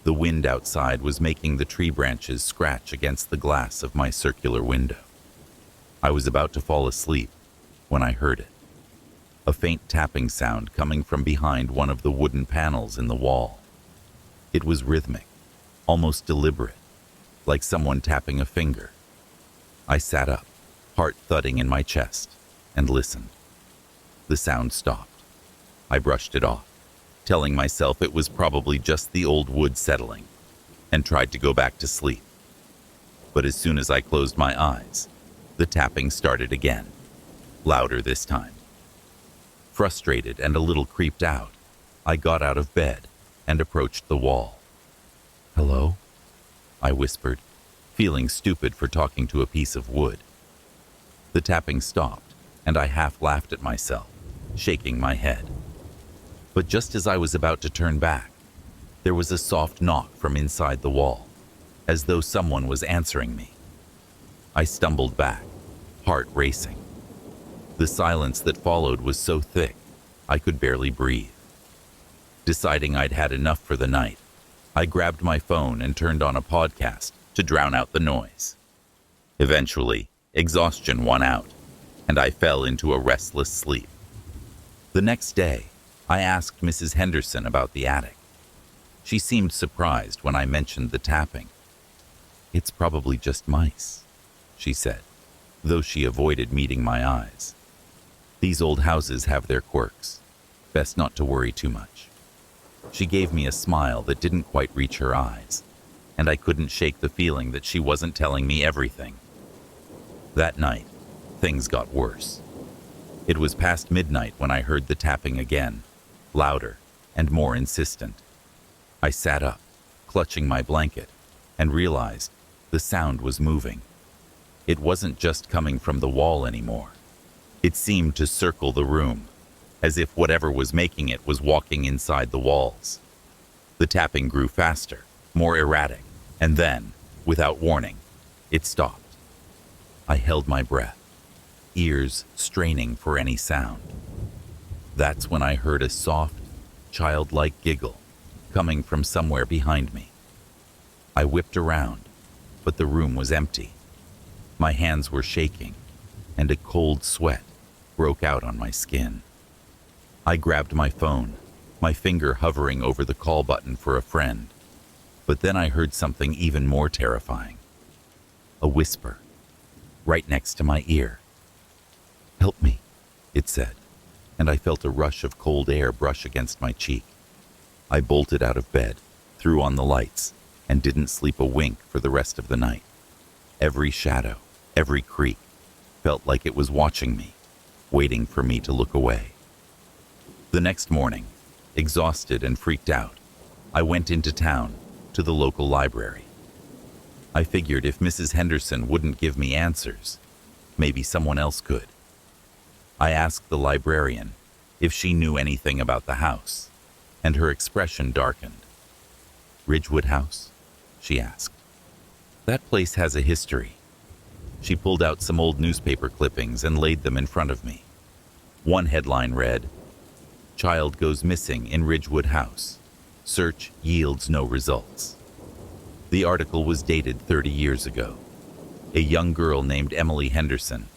The wind outside was making the tree branches scratch against the glass of my circular window. I was about to fall asleep when I heard it. A faint tapping sound coming from behind one of the wooden panels in the wall. It was rhythmic, almost deliberate, like someone tapping a finger. I sat up, heart thudding in my chest, and listened. The sound stopped. I brushed it off, telling myself it was probably just the old wood settling, and tried to go back to sleep. But as soon as I closed my eyes, the tapping started again, louder this time. Frustrated and a little creeped out, I got out of bed and approached the wall. "Hello?" I whispered, feeling stupid for talking to a piece of wood. The tapping stopped, and I half laughed at myself, shaking my head. But just as I was about to turn back, there was a soft knock from inside the wall, as though someone was answering me. I stumbled back, heart racing. The silence that followed was so thick, I could barely breathe. Deciding I'd had enough for the night, I grabbed my phone and turned on a podcast to drown out the noise. Eventually, exhaustion won out, and I fell into a restless sleep. The next day, I asked Mrs. Henderson about the attic. She seemed surprised when I mentioned the tapping. "It's probably just mice," she said, though she avoided meeting my eyes. "These old houses have their quirks. Best not to worry too much." She gave me a smile that didn't quite reach her eyes, and I couldn't shake the feeling that she wasn't telling me everything. That night, things got worse. It was past midnight when I heard the tapping again, louder and more insistent. I sat up, clutching my blanket, and realized the sound was moving. It wasn't just coming from the wall anymore. It seemed to circle the room, as if whatever was making it was walking inside the walls. The tapping grew faster, more erratic, and then, without warning, it stopped. I held my breath, ears straining for any sound. That's when I heard a soft, childlike giggle coming from somewhere behind me. I whipped around, but the room was empty. My hands were shaking, and a cold sweat broke out on my skin. I grabbed my phone, my finger hovering over the call button for a friend. But then I heard something even more terrifying. A whisper, right next to my ear. "Help me," it said, and I felt a rush of cold air brush against my cheek. I bolted out of bed, threw on the lights, and didn't sleep a wink for the rest of the night. Every shadow, every creak, felt like it was watching me, waiting for me to look away. The next morning, exhausted and freaked out, I went into town to the local library. I figured if Mrs. Henderson wouldn't give me answers, maybe someone else could. I asked the librarian if she knew anything about the house, and her expression darkened. "Ridgewood House?" she asked. "That place has a history." She pulled out some old newspaper clippings and laid them in front of me. One headline read, "Child goes missing in Ridgewood House. Search yields no results." The article was dated 30 years ago. A young girl named Emily Henderson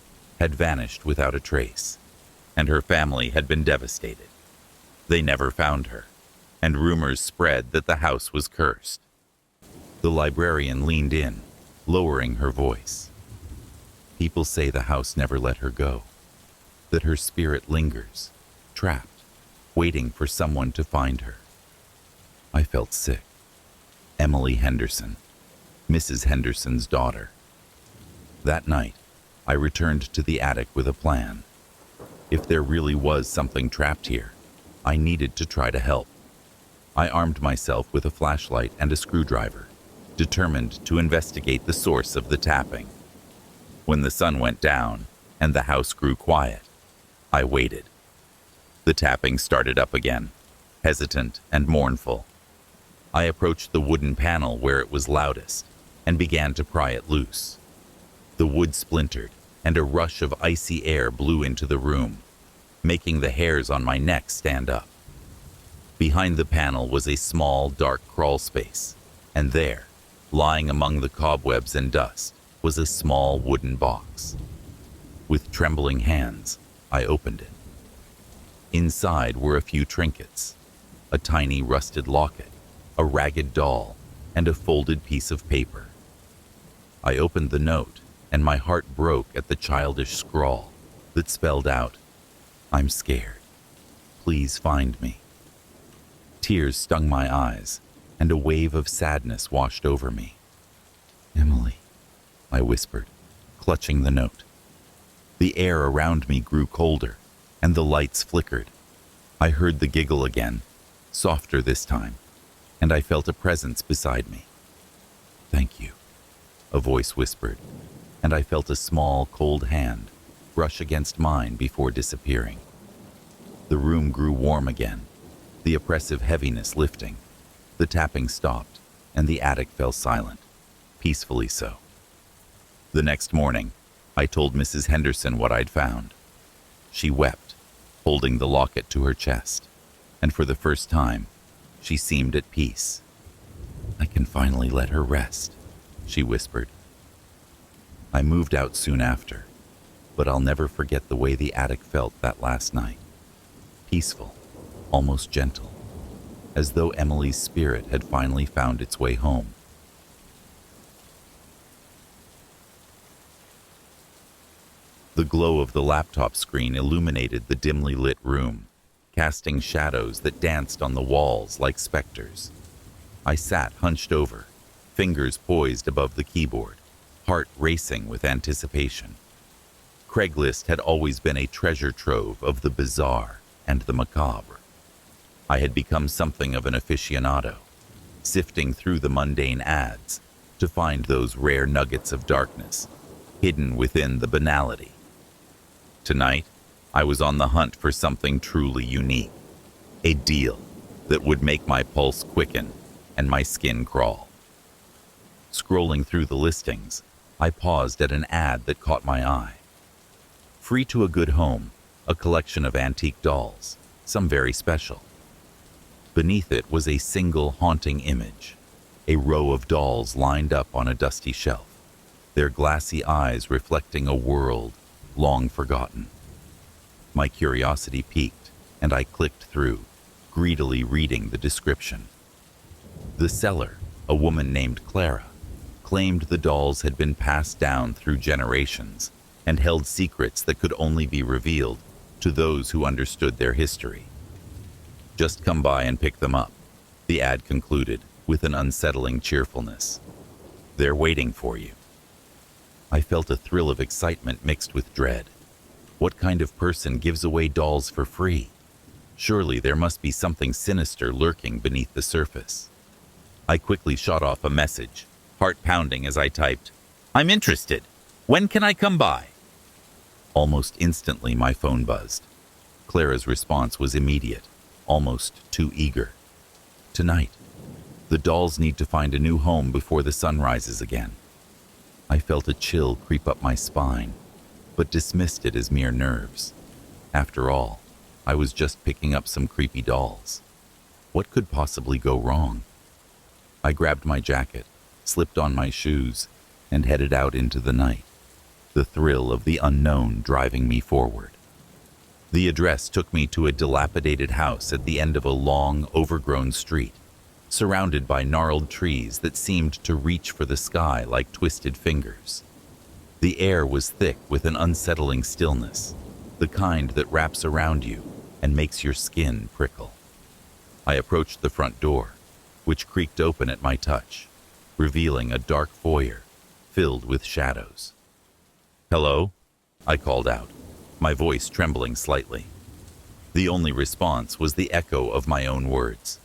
had vanished without a trace, and her family had been devastated. They never found her, and rumors spread that the house was cursed. The librarian leaned in, lowering her voice. "People say the house never let her go, that her spirit lingers, trapped, waiting for someone to find her." I felt sick. Emily Henderson, Mrs. Henderson's daughter. That night, I returned to the attic with a plan. If there really was something trapped here, I needed to try to help. I armed myself with a flashlight and a screwdriver, determined to investigate the source of the tapping. When the sun went down and the house grew quiet, I waited. The tapping started up again, hesitant and mournful. I approached the wooden panel where it was loudest and began to pry it loose. The wood splintered, and a rush of icy air blew into the room, making the hairs on my neck stand up. Behind the panel was a small, dark crawl space, and there, lying among the cobwebs and dust, was a small wooden box. With trembling hands, I opened it. Inside were a few trinkets, a tiny rusted locket, a ragged doll, and a folded piece of paper. I opened the note, and my heart broke at the childish scrawl that spelled out, "I'm scared. Please find me." Tears stung my eyes, and a wave of sadness washed over me. "Emily," I whispered, clutching the note. The air around me grew colder, and the lights flickered. I heard the giggle again, softer this time, and I felt a presence beside me. "Thank you," a voice whispered, and I felt a small, cold hand brush against mine before disappearing. The room grew warm again, the oppressive heaviness lifting. The tapping stopped, and the attic fell silent, peacefully so. The next morning, I told Mrs. Henderson what I'd found. She wept, holding the locket to her chest, and for the first time, she seemed at peace. "I can finally let her rest," she whispered. I moved out soon after, but I'll never forget the way the attic felt that last night. Peaceful, almost gentle, as though Emily's spirit had finally found its way home. The glow of the laptop screen illuminated the dimly lit room, casting shadows that danced on the walls like specters. I sat hunched over, fingers poised above the keyboard, heart racing with anticipation. Craigslist had always been a treasure trove of the bizarre and the macabre. I had become something of an aficionado, sifting through the mundane ads to find those rare nuggets of darkness hidden within the banality. Tonight, I was on the hunt for something truly unique, a deal that would make my pulse quicken and my skin crawl. Scrolling through the listings, I paused at an ad that caught my eye. "Free to a good home, a collection of antique dolls, some very special." Beneath it was a single haunting image, a row of dolls lined up on a dusty shelf, their glassy eyes reflecting a world long forgotten. My curiosity piqued, and I clicked through, greedily reading the description. The seller, a woman named Clara, claimed the dolls had been passed down through generations and held secrets that could only be revealed to those who understood their history. "Just come by and pick them up," The ad concluded with an unsettling cheerfulness. They're waiting for you. I felt a thrill of excitement mixed with dread. What kind of person gives away dolls for free? Surely there must be something sinister lurking beneath the surface. I quickly shot off a message, heart pounding as I typed, "I'm interested. When can I come by?" Almost instantly, my phone buzzed. Clara's response was immediate, almost too eager. "Tonight. The dolls need to find a new home before the sun rises again." I felt a chill creep up my spine, but dismissed it as mere nerves. After all, I was just picking up some creepy dolls. What could possibly go wrong? I grabbed my jacket, slipped on my shoes, and headed out into the night, the thrill of the unknown driving me forward. The address took me to a dilapidated house at the end of a long, overgrown street, surrounded by gnarled trees that seemed to reach for the sky like twisted fingers. The air was thick with an unsettling stillness, the kind that wraps around you and makes your skin prickle. I approached the front door, which creaked open at my touch, revealing a dark foyer filled with shadows. "Hello?" I called out, my voice trembling slightly. The only response was the echo of my own words.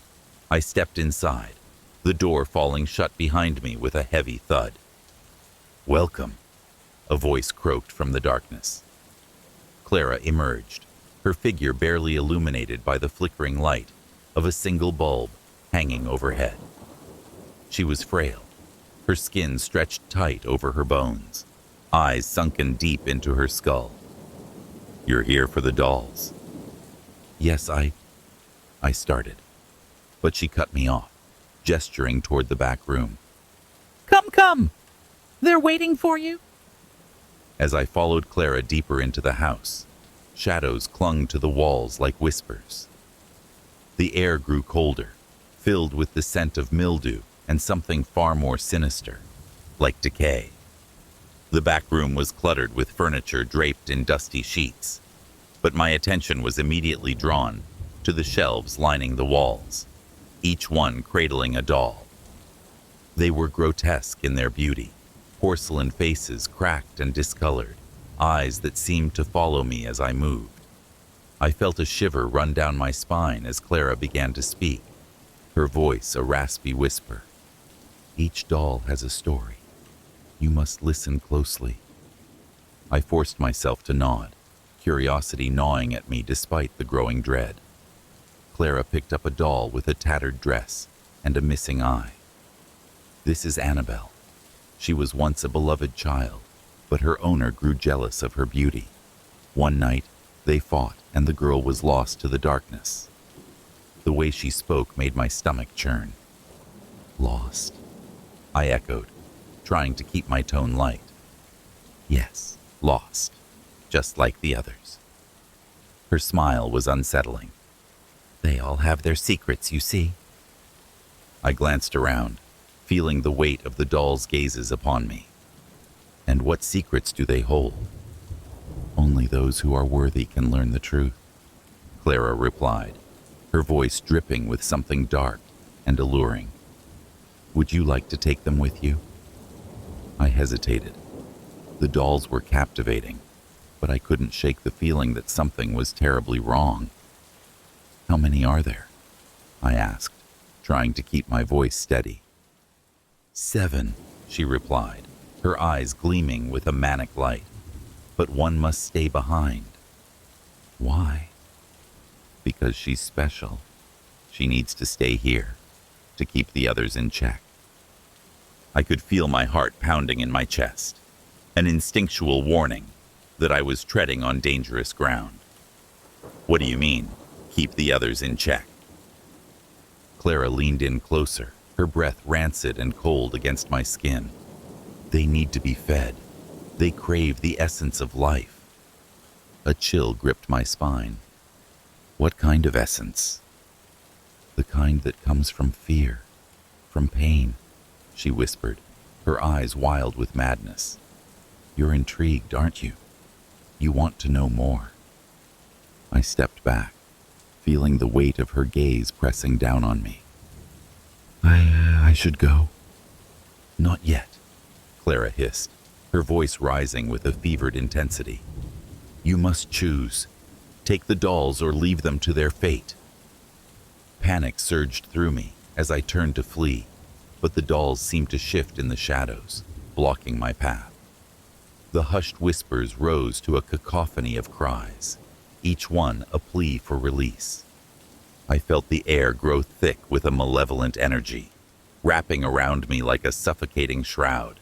I stepped inside, the door falling shut behind me with a heavy thud. "Welcome," a voice croaked from the darkness. Clara emerged, her figure barely illuminated by the flickering light of a single bulb hanging overhead. She was frail, her skin stretched tight over her bones, eyes sunken deep into her skull. "You're here for the dolls." "Yes, I started, but she cut me off, gesturing toward the back room. Come! They're waiting for you." As I followed Clara deeper into the house, shadows clung to the walls like whispers. The air grew colder, filled with the scent of mildew and something far more sinister, like decay. The back room was cluttered with furniture draped in dusty sheets, but my attention was immediately drawn to the shelves lining the walls, each one cradling a doll. They were grotesque in their beauty, porcelain faces cracked and discolored, eyes that seemed to follow me as I moved. I felt a shiver run down my spine as Clara began to speak, her voice a raspy whisper. "Each doll has a story. You must listen closely." I forced myself to nod, curiosity gnawing at me despite the growing dread. Clara picked up a doll with a tattered dress and a missing eye. "This is Annabelle. She was once a beloved child, but her owner grew jealous of her beauty. One night, they fought and the girl was lost to the darkness." The way she spoke made my stomach churn. "Lost," I echoed, trying to keep my tone light. "Yes, lost, just like the others." Her smile was unsettling. "They all have their secrets, you see." I glanced around, feeling the weight of the dolls' gazes upon me. "And what secrets do they hold?" "Only those who are worthy can learn the truth," Clara replied, her voice dripping with something dark and alluring. "Would you like to take them with you?" I hesitated. The dolls were captivating, but I couldn't shake the feeling that something was terribly wrong. "How many are there?" I asked, trying to keep my voice steady. "7, she replied, her eyes gleaming with a manic light. "But one must stay behind." "Why?" "Because she's special. She needs to stay here, to keep the others in check." I could feel my heart pounding in my chest, an instinctual warning that I was treading on dangerous ground. "What do you mean, keep the others in check?" Clara leaned in closer, her breath rancid and cold against my skin. "They need to be fed. They crave the essence of life." A chill gripped my spine. "What kind of essence?" "The kind that comes from fear, from pain," she whispered, her eyes wild with madness. "You're intrigued, aren't you? You want to know more." I stepped back, feeling the weight of her gaze pressing down on me. I should go. Not yet, Clara hissed, her voice rising with a fevered intensity. You must choose. Take the dolls or leave them to their fate. Panic surged through me as I turned to flee, but the dolls seemed to shift in the shadows, blocking my path. The hushed whispers rose to a cacophony of cries, each one a plea for release. I felt the air grow thick with a malevolent energy, wrapping around me like a suffocating shroud.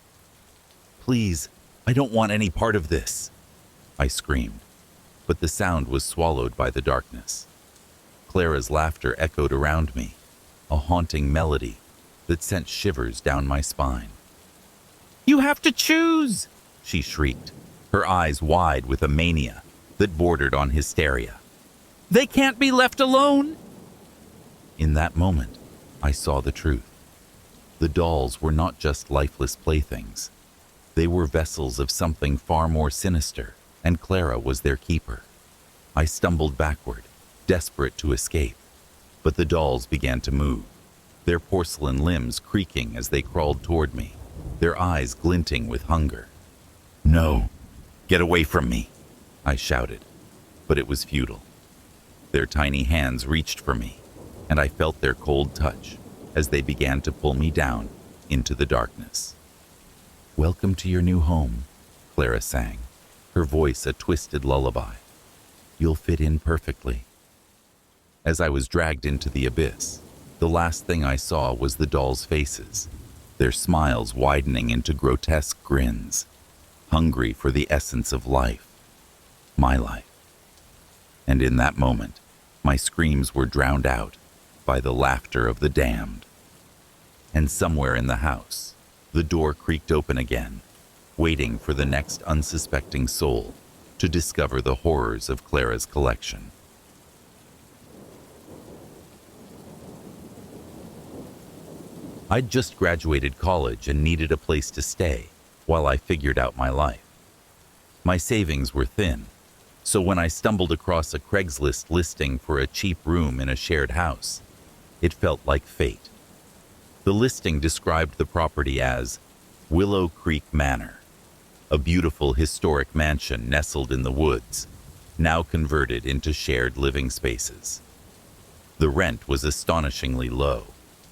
Please, I don't want any part of this, I screamed, but the sound was swallowed by the darkness. Clara's laughter echoed around me, a haunting melody that sent shivers down my spine. You have to choose, she shrieked, her eyes wide with a mania that bordered on hysteria. They can't be left alone. In that moment, I saw the truth. The dolls were not just lifeless playthings. They were vessels of something far more sinister, and Clara was their keeper. I stumbled backward, desperate to escape, but the dolls began to move, their porcelain limbs creaking as they crawled toward me, their eyes glinting with hunger. No, get away from me, I shouted, but it was futile. Their tiny hands reached for me, and I felt their cold touch as they began to pull me down into the darkness. Welcome to your new home, Clara sang, her voice a twisted lullaby. You'll fit in perfectly. As I was dragged into the abyss, the last thing I saw was the dolls' faces, their smiles widening into grotesque grins, hungry for the essence of life, my life. And in that moment, my screams were drowned out by the laughter of the damned. And somewhere in the house, the door creaked open again, waiting for the next unsuspecting soul to discover the horrors of Clara's collection. I'd just graduated college and needed a place to stay while I figured out my life. My savings were thin, so when I stumbled across a Craigslist listing for a cheap room in a shared house, it felt like fate. The listing described the property as Willow Creek Manor, a beautiful historic mansion nestled in the woods, now converted into shared living spaces. The rent was astonishingly low,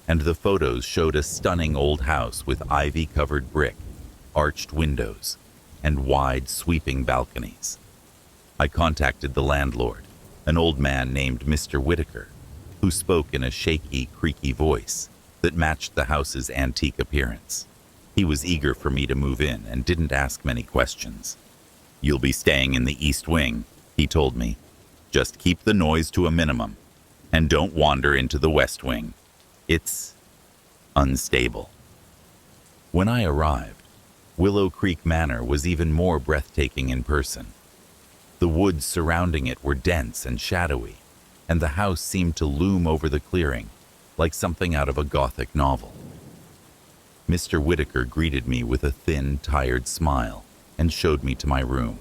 and the photos showed a stunning old house with ivy-covered brick, arched windows, and wide, sweeping balconies. I contacted the landlord, an old man named Mr. Whitaker, who spoke in a shaky, creaky voice that matched the house's antique appearance. He was eager for me to move in and didn't ask many questions. You'll be staying in the East Wing, he told me. Just keep the noise to a minimum, and don't wander into the West Wing. It's unstable. When I arrived, Willow Creek Manor was even more breathtaking in person. The woods surrounding it were dense and shadowy, and the house seemed to loom over the clearing like something out of a Gothic novel. Mr. Whitaker greeted me with a thin, tired smile and showed me to my room.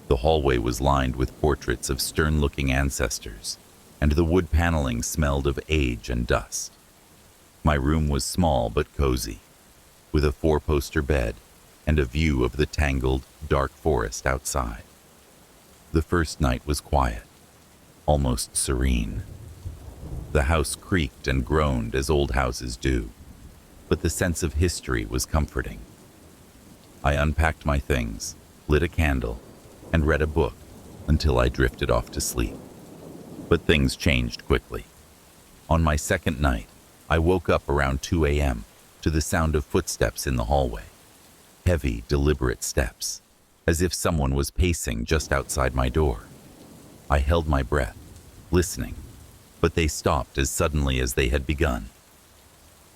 The hallway was lined with portraits of stern-looking ancestors, and the wood paneling smelled of age and dust. My room was small but cozy, with a 4-poster bed and a view of the tangled, dark forest outside. The first night was quiet, almost serene. The house creaked and groaned as old houses do, but the sense of history was comforting. I unpacked my things, lit a candle, and read a book until I drifted off to sleep. But things changed quickly. On my second night, I woke up around 2 a.m. to the sound of footsteps in the hallway. Heavy, deliberate steps, as if someone was pacing just outside my door. I held my breath, listening, but they stopped as suddenly as they had begun.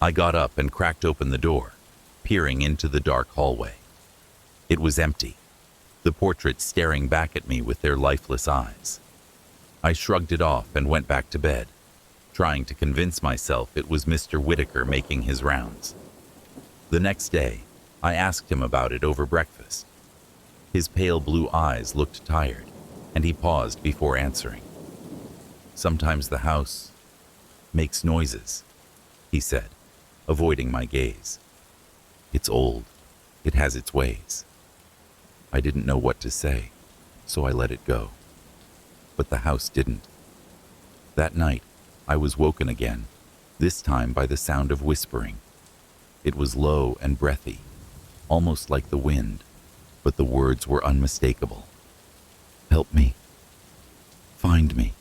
I got up and cracked open the door, peering into the dark hallway. It was empty, the portraits staring back at me with their lifeless eyes. I shrugged it off and went back to bed, trying to convince myself it was Mr. Whitaker making his rounds. The next day, I asked him about it over breakfast. His pale blue eyes looked tired, and he paused before answering. Sometimes the house makes noises, he he said, avoiding my gaze. It's old. It has its ways. I didn't know what to say, so I let it go. But the house didn't. That night, I was woken again, this time by the sound of whispering. It was low and breathy, almost like the wind, but the words were unmistakable. Help me. Find me.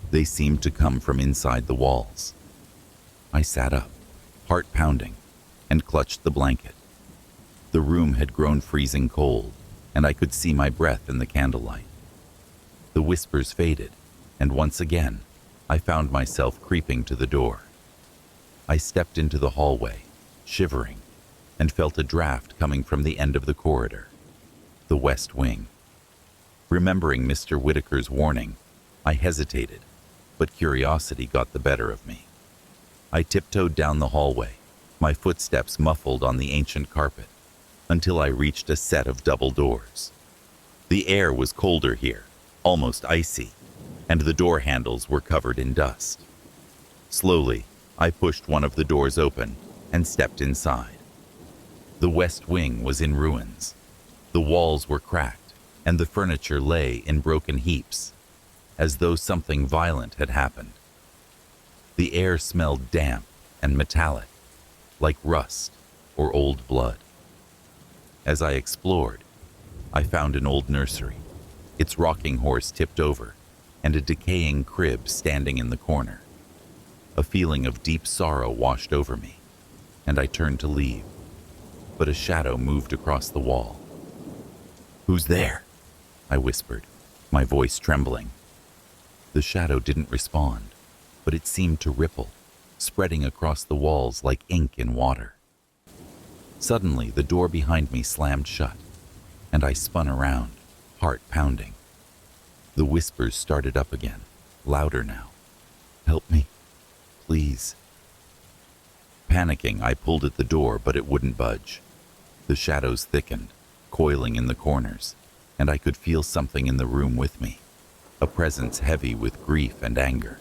They seemed to come from inside the walls. I sat up, heart pounding, and clutched the blanket. The room had grown freezing cold, and I could see my breath in the candlelight. The whispers faded, and once again, I found myself creeping to the door. I stepped into the hallway, shivering, and felt a draft coming from the end of the corridor, the west wing. Remembering Mr. Whitaker's warning, I hesitated, but curiosity got the better of me. I tiptoed down the hallway, my footsteps muffled on the ancient carpet, until I reached a set of double doors. The air was colder here, almost icy, and the door handles were covered in dust. Slowly, I pushed one of the doors open and stepped inside. The west wing was in ruins. The walls were cracked, and the furniture lay in broken heaps, as though something violent had happened. The air smelled damp and metallic, like rust or old blood. As I explored, I found an old nursery, its rocking horse tipped over, and a decaying crib standing in the corner. A feeling of deep sorrow washed over me, and I turned to leave, but a shadow moved across the wall. "Who's there?" I whispered, my voice trembling. The shadow didn't respond, but it seemed to ripple, spreading across the walls like ink in water. Suddenly, the door behind me slammed shut, and I spun around, heart pounding. The whispers started up again, louder now. "Help me, please." Panicking, I pulled at the door, but it wouldn't budge. The shadows thickened, coiling in the corners, and I could feel something in the room with me, a presence heavy with grief and anger.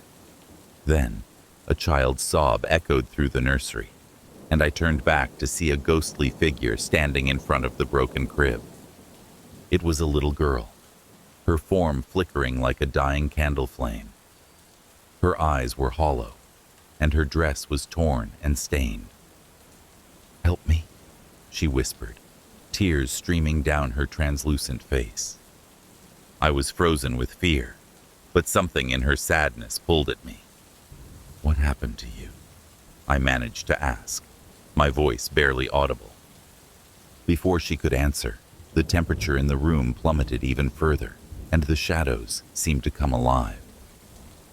Then, a child's sob echoed through the nursery, and I turned back to see a ghostly figure standing in front of the broken crib. It was a little girl, her form flickering like a dying candle flame. Her eyes were hollow, and her dress was torn and stained. "Help me," she whispered, tears streaming down her translucent face. I was frozen with fear, but something in her sadness pulled at me. "What happened to you?" I managed to ask, my voice barely audible. Before she could answer, the temperature in the room plummeted even further, and the shadows seemed to come alive.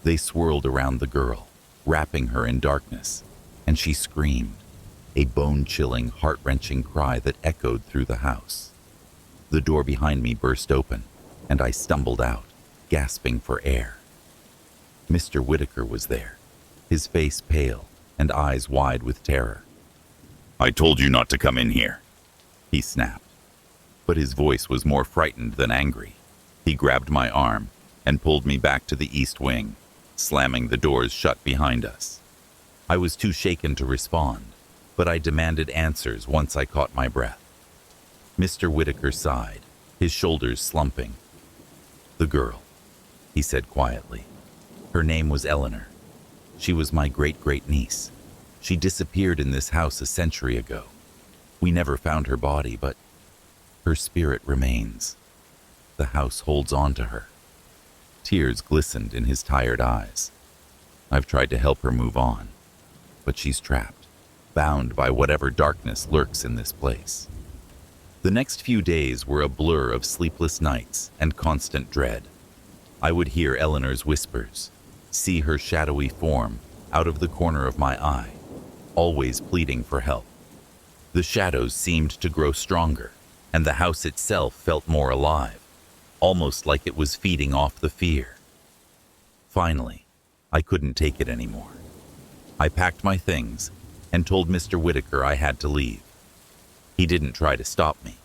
They swirled around the girl, wrapping her in darkness, and she screamed, a bone-chilling, heart-wrenching cry that echoed through the house. The door behind me burst open, and I stumbled out, gasping for air. Mr. Whitaker was there, his face pale and eyes wide with terror. "I told you not to come in here," he snapped. But his voice was more frightened than angry. He grabbed my arm and pulled me back to the east wing, slamming the doors shut behind us. I was too shaken to respond, but I demanded answers once I caught my breath. Mr. Whitaker sighed, his shoulders slumping. "The girl," he said quietly. "Her name was Eleanor. She was my great-great-niece. She disappeared in this house a century ago. We never found her body, but her spirit remains. The house holds on to her." Tears glistened in his tired eyes. "I've tried to help her move on, but she's trapped, bound by whatever darkness lurks in this place." The next few days were a blur of sleepless nights and constant dread. I would hear Eleanor's whispers, see her shadowy form out of the corner of my eye, always pleading for help. The shadows seemed to grow stronger, and the house itself felt more alive, almost like it was feeding off the fear. Finally, I couldn't take it anymore. I packed my things and told Mr. Whitaker I had to leave. He didn't try to stop me,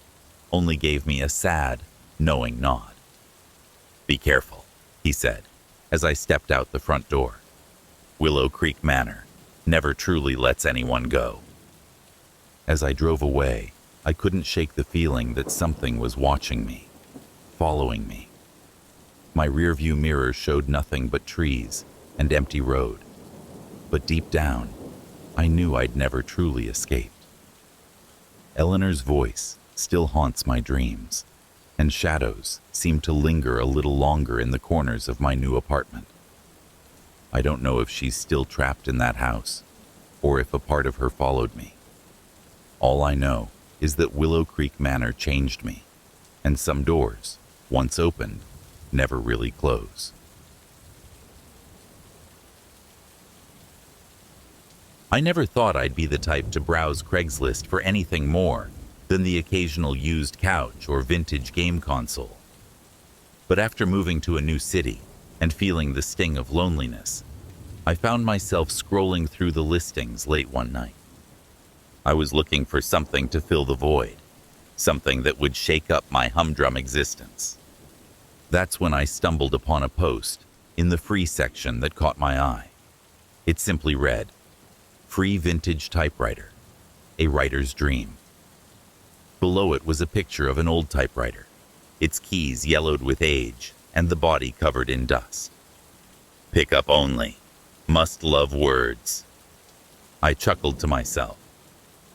only gave me a sad, knowing nod. "Be careful," he said, as I stepped out the front door. "Willow Creek Manor. never truly lets anyone go. As I drove away, I couldn't shake the feeling that something was watching me, following me. My rearview mirror showed nothing but trees and empty road, but deep down, I knew I'd never truly escaped. Eleanor's voice still haunts my dreams, and shadows seem to linger a little longer in the corners of my new apartment. I don't know if she's still trapped in that house, or if a part of her followed me. All I know is that Willow Creek Manor changed me, and some doors, once opened, never really close. I never thought I'd be the type to browse Craigslist for anything more than the occasional used couch or vintage game console. But after moving to a new city and feeling the sting of loneliness, I found myself scrolling through the listings late one night. I was looking for something to fill the void, something that would shake up my humdrum existence. That's when I stumbled upon a post in the free section that caught my eye. It simply read, "Free vintage typewriter, a writer's dream." Below it was a picture of an old typewriter, its keys yellowed with age and the body covered in dust. "Pickup only. Must love words." I chuckled to myself.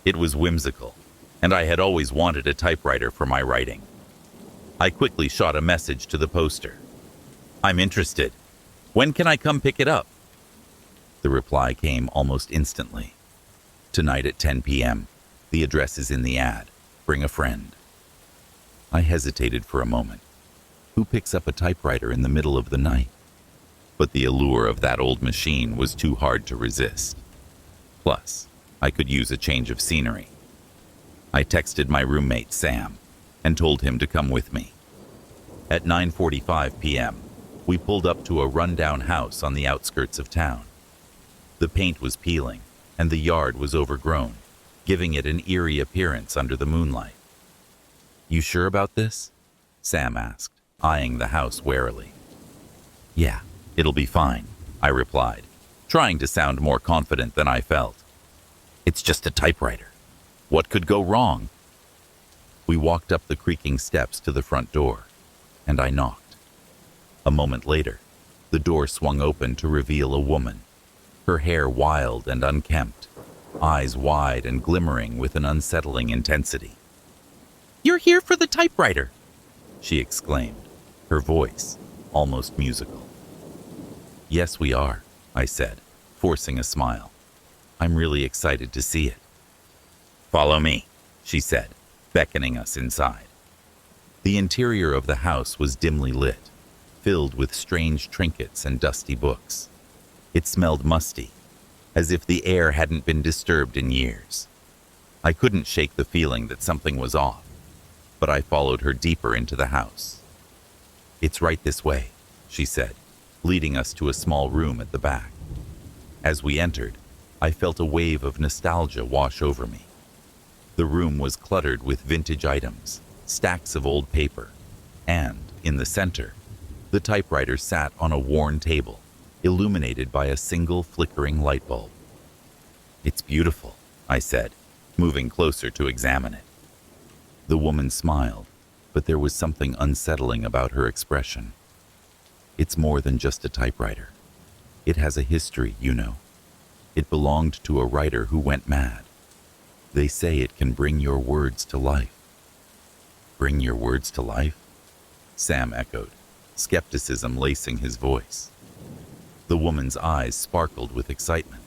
It was whimsical, and I had always wanted a typewriter for my writing. I quickly shot a message to the poster. "I'm interested. When can I come pick it up?" The reply came almost instantly. "Tonight at 10 p.m. The address is in the ad. Bring a friend." I hesitated for a moment. Who picks up a typewriter in the middle of the night? But the allure of that old machine was too hard to resist. Plus, I could use a change of scenery. I texted my roommate Sam and told him to come with me. At 9:45 p.m., we pulled up to a rundown house on the outskirts of town. The paint was peeling, and the yard was overgrown, giving it an eerie appearance under the moonlight. "You sure about this?" Sam asked, eyeing the house warily. "Yeah, it'll be fine," I replied, trying to sound more confident than I felt. "It's just a typewriter. What could go wrong?" We walked up the creaking steps to the front door, and I knocked. A moment later, the door swung open to reveal a woman, her hair wild and unkempt, eyes wide and glimmering with an unsettling intensity. You're here for the typewriter, she exclaimed, her voice almost musical. "Yes, we are," I said, forcing a smile. "I'm really excited to see it." "Follow me," she said, beckoning us inside. The interior of the house was dimly lit, filled with strange trinkets and dusty books. It smelled musty, as if the air hadn't been disturbed in years. I couldn't shake the feeling that something was off, but I followed her deeper into the house. "It's right this way," she said, leading us to a small room at the back. As we entered, I felt a wave of nostalgia wash over me. The room was cluttered with vintage items, stacks of old paper, and, in the center, the typewriter sat on a worn table, illuminated by a single flickering light bulb. "It's beautiful," I said, moving closer to examine it. The woman smiled, but there was something unsettling about her expression. "It's more than just a typewriter. It has a history, you know. It belonged to a writer who went mad. They say it can bring your words to life." "Bring your words to life?" Sam echoed, skepticism lacing his voice. The woman's eyes sparkled with excitement.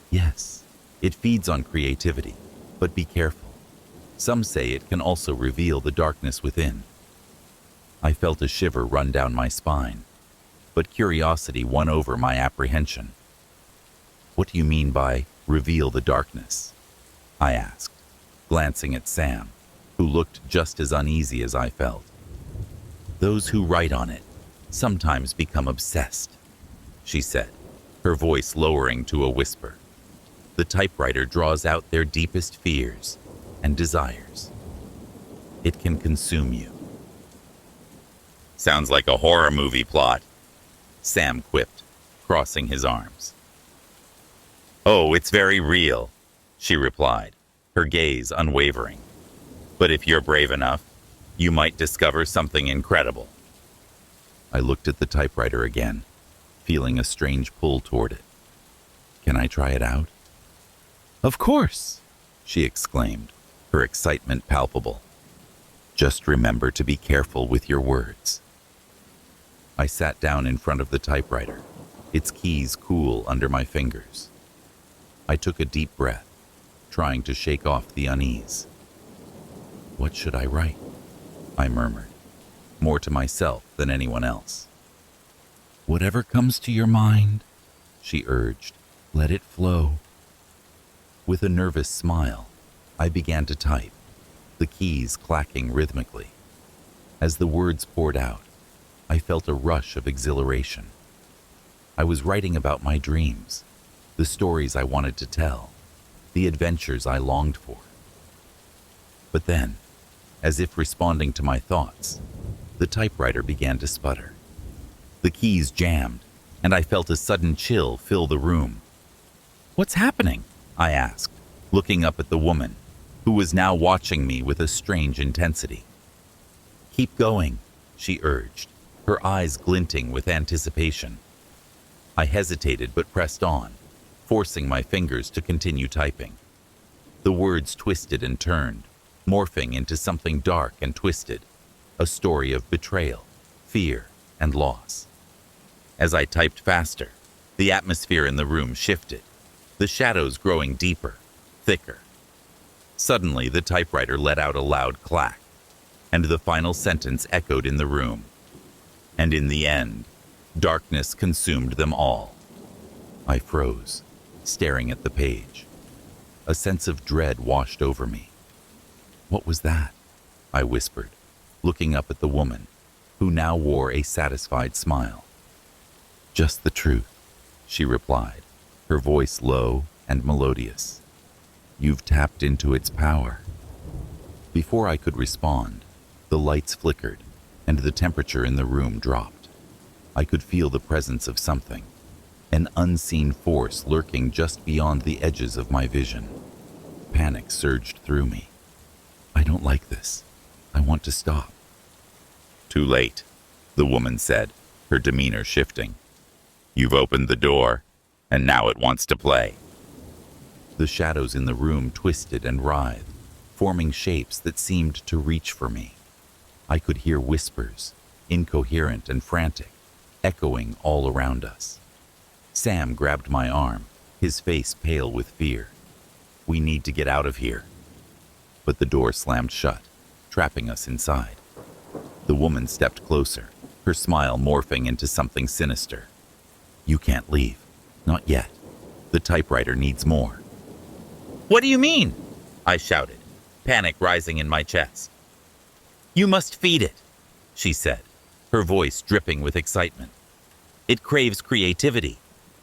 "Yes, it feeds on creativity, but be careful. Some say it can also reveal the darkness within." I felt a shiver run down my spine, but curiosity won over my apprehension. "What do you mean by reveal the darkness?" I asked, glancing at Sam, who looked just as uneasy as I felt. "Those who write on it sometimes become obsessed," she said, her voice lowering to a whisper. "The typewriter draws out their deepest fears and desires. It can consume you." "Sounds like a horror movie plot," Sam quipped, crossing his arms. "Oh, it's very real," she replied, her gaze unwavering. "But if you're brave enough, you might discover something incredible." I looked at the typewriter again, feeling a strange pull toward it. "Can I try it out?" "Of course," she exclaimed, her excitement palpable. "Just remember to be careful with your words." I sat down in front of the typewriter, its keys cool under my fingers. I took a deep breath, trying to shake off the unease. "What should I write?" I murmured, more to myself than anyone else. "Whatever comes to your mind," she urged, "let it flow." With a nervous smile, I began to type, the keys clacking rhythmically. As the words poured out, I felt a rush of exhilaration. I was writing about my dreams, the stories I wanted to tell, the adventures I longed for. But then, as if responding to my thoughts, the typewriter began to sputter. The keys jammed, and I felt a sudden chill fill the room. "What's happening?" I asked, looking up at the woman, who was now watching me with a strange intensity. "Keep going," she urged, her eyes glinting with anticipation. I hesitated but pressed on, forcing my fingers to continue typing. The words twisted and turned, morphing into something dark and twisted, a story of betrayal, fear, and loss. As I typed faster, the atmosphere in the room shifted, the shadows growing deeper, thicker. Suddenly, the typewriter let out a loud clack, and the final sentence echoed in the room. "And in the end, darkness consumed them all." I froze, staring at the page. A sense of dread washed over me. "What was that?" I whispered, looking up at the woman, who now wore a satisfied smile. "Just the truth," she replied, her voice low and melodious. "You've tapped into its power." Before I could respond, the lights flickered, and the temperature in the room dropped. I could feel the presence of something, an unseen force lurking just beyond the edges of my vision. Panic surged through me. "I don't like this. I want to stop." "Too late," the woman said, her demeanor shifting. "You've opened the door, and now it wants to play." The shadows in the room twisted and writhed, forming shapes that seemed to reach for me. I could hear whispers, incoherent and frantic, echoing all around us. Sam grabbed my arm, his face pale with fear. "We need to get out of here." But the door slammed shut, trapping us inside. The woman stepped closer, her smile morphing into something sinister. "You can't leave. Not yet. The typewriter needs more." "What do you mean?" I shouted, panic rising in my chest. "You must feed it," she said, her voice dripping with excitement. "It craves creativity,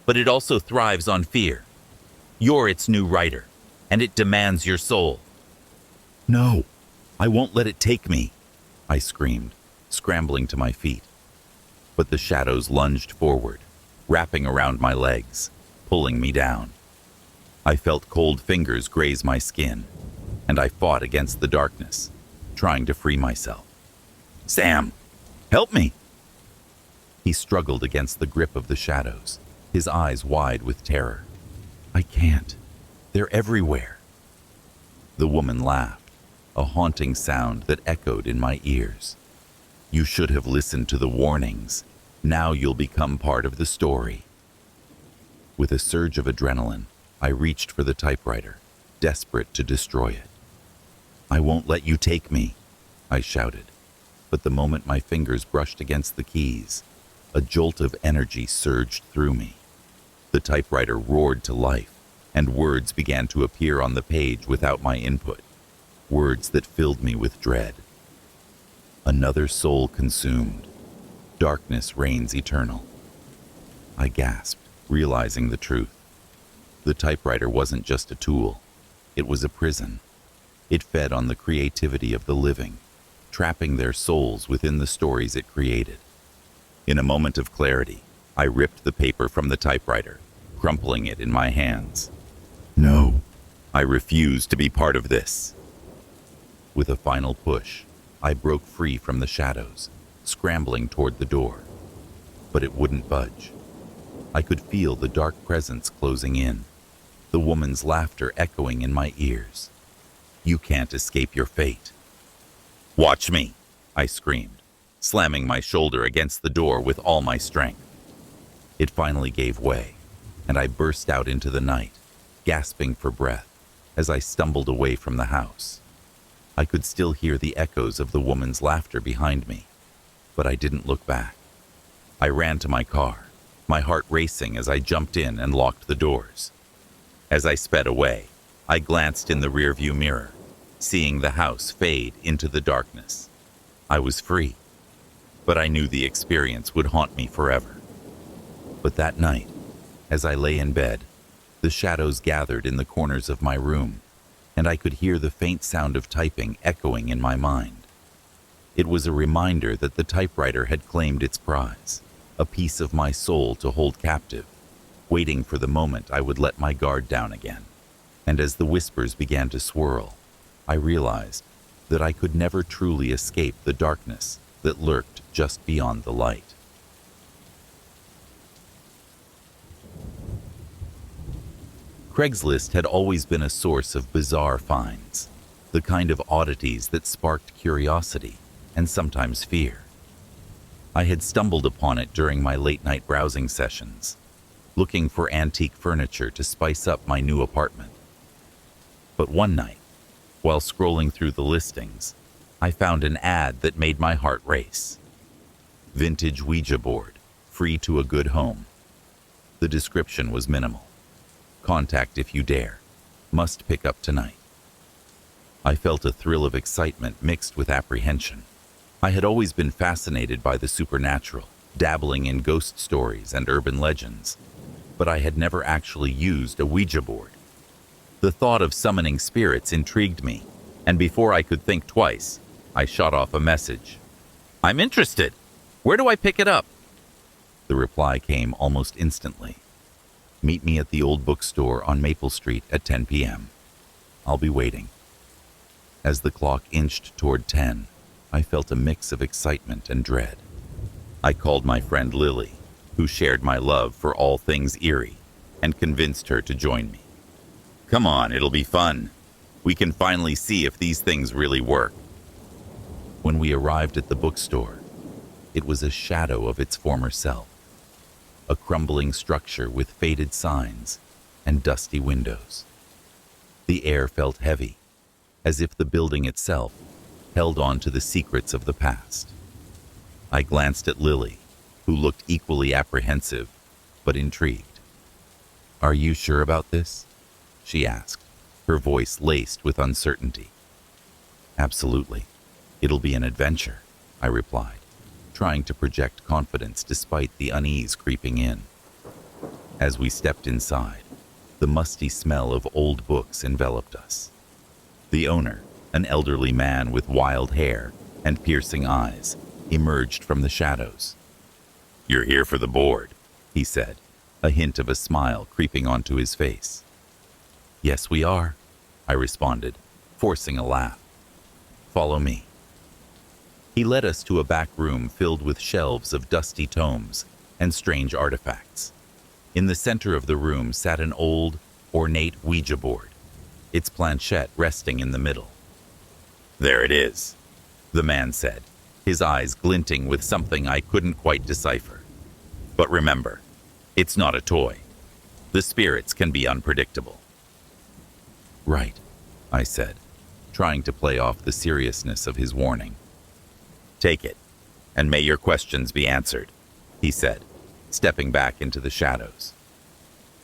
but it also thrives on fear. You're its new writer, and it demands your soul." "No, I won't let it take me," I screamed, scrambling to my feet. But the shadows lunged forward, wrapping around my legs, pulling me down. I felt cold fingers graze my skin, and I fought against the darkness, trying to free myself. "Sam, help me!" He struggled against the grip of the shadows, his eyes wide with terror. "I can't. They're everywhere." The woman laughed, a haunting sound that echoed in my ears. "You should have listened to the warnings. Now you'll become part of the story." With a surge of adrenaline, I reached for the typewriter, desperate to destroy it. "I won't let you take me," I shouted. But the moment my fingers brushed against the keys, a jolt of energy surged through me. The typewriter roared to life, and words began to appear on the page without my input, words that filled me with dread. "Another soul consumed. Darkness reigns eternal." I gasped, realizing the truth. The typewriter wasn't just a tool. It was a prison. It fed on the creativity of the living, trapping their souls within the stories it created. In a moment of clarity, I ripped the paper from the typewriter, crumpling it in my hands. No, I refuse to be part of this. With a final push, I broke free from the shadows, scrambling toward the door. But it wouldn't budge. I could feel the dark presence closing in, the woman's laughter echoing in my ears. You can't escape your fate. Watch me, I screamed, slamming my shoulder against the door with all my strength. It finally gave way, and I burst out into the night, gasping for breath as I stumbled away from the house. I could still hear the echoes of the woman's laughter behind me, but I didn't look back. I ran to my car, my heart racing as I jumped in and locked the doors. As I sped away, I glanced in the rearview mirror, seeing the house fade into the darkness. I was free, but I knew the experience would haunt me forever. But that night, as I lay in bed, the shadows gathered in the corners of my room, and I could hear the faint sound of typing echoing in my mind. It was a reminder that the typewriter had claimed its prize, a piece of my soul to hold captive, waiting for the moment I would let my guard down again. And as the whispers began to swirl, I realized that I could never truly escape the darkness that lurked just beyond the light. Craigslist had always been a source of bizarre finds, the kind of oddities that sparked curiosity and sometimes fear. I had stumbled upon it during my late-night browsing sessions, looking for antique furniture to spice up my new apartment. But one night, while scrolling through the listings, I found an ad that made my heart race. Vintage Ouija board, free to a good home. The description was minimal. Contact if you dare. Must pick up tonight. I felt a thrill of excitement mixed with apprehension. I had always been fascinated by the supernatural, dabbling in ghost stories and urban legends, but I had never actually used a Ouija board. The thought of summoning spirits intrigued me, and before I could think twice, I shot off a message. I'm interested. Where do I pick it up? The reply came almost instantly. Meet me at the old bookstore on Maple Street at 10 p.m. I'll be waiting. As the clock inched toward 10, I felt a mix of excitement and dread. I called my friend Lily, who shared my love for all things eerie, and convinced her to join me. Come on, it'll be fun. We can finally see if these things really work. When we arrived at the bookstore, it was a shadow of its former self. A crumbling structure with faded signs and dusty windows. The air felt heavy, as if the building itself held on to the secrets of the past. I glanced at Lily, who looked equally apprehensive, but intrigued. Are you sure about this? She asked, her voice laced with uncertainty. Absolutely. It'll be an adventure, I replied, trying to project confidence despite the unease creeping in. As we stepped inside, the musty smell of old books enveloped us. The owner, an elderly man with wild hair and piercing eyes, emerged from the shadows. You're here for the board, he said, a hint of a smile creeping onto his face. Yes, we are, I responded, forcing a laugh. Follow me. He led us to a back room filled with shelves of dusty tomes and strange artifacts. In the center of the room sat an old, ornate Ouija board, its planchette resting in the middle. There it is, the man said, his eyes glinting with something I couldn't quite decipher. But remember, it's not a toy. The spirits can be unpredictable. Right, I said, trying to play off the seriousness of his warning. Take it, and may your questions be answered, he said, stepping back into the shadows.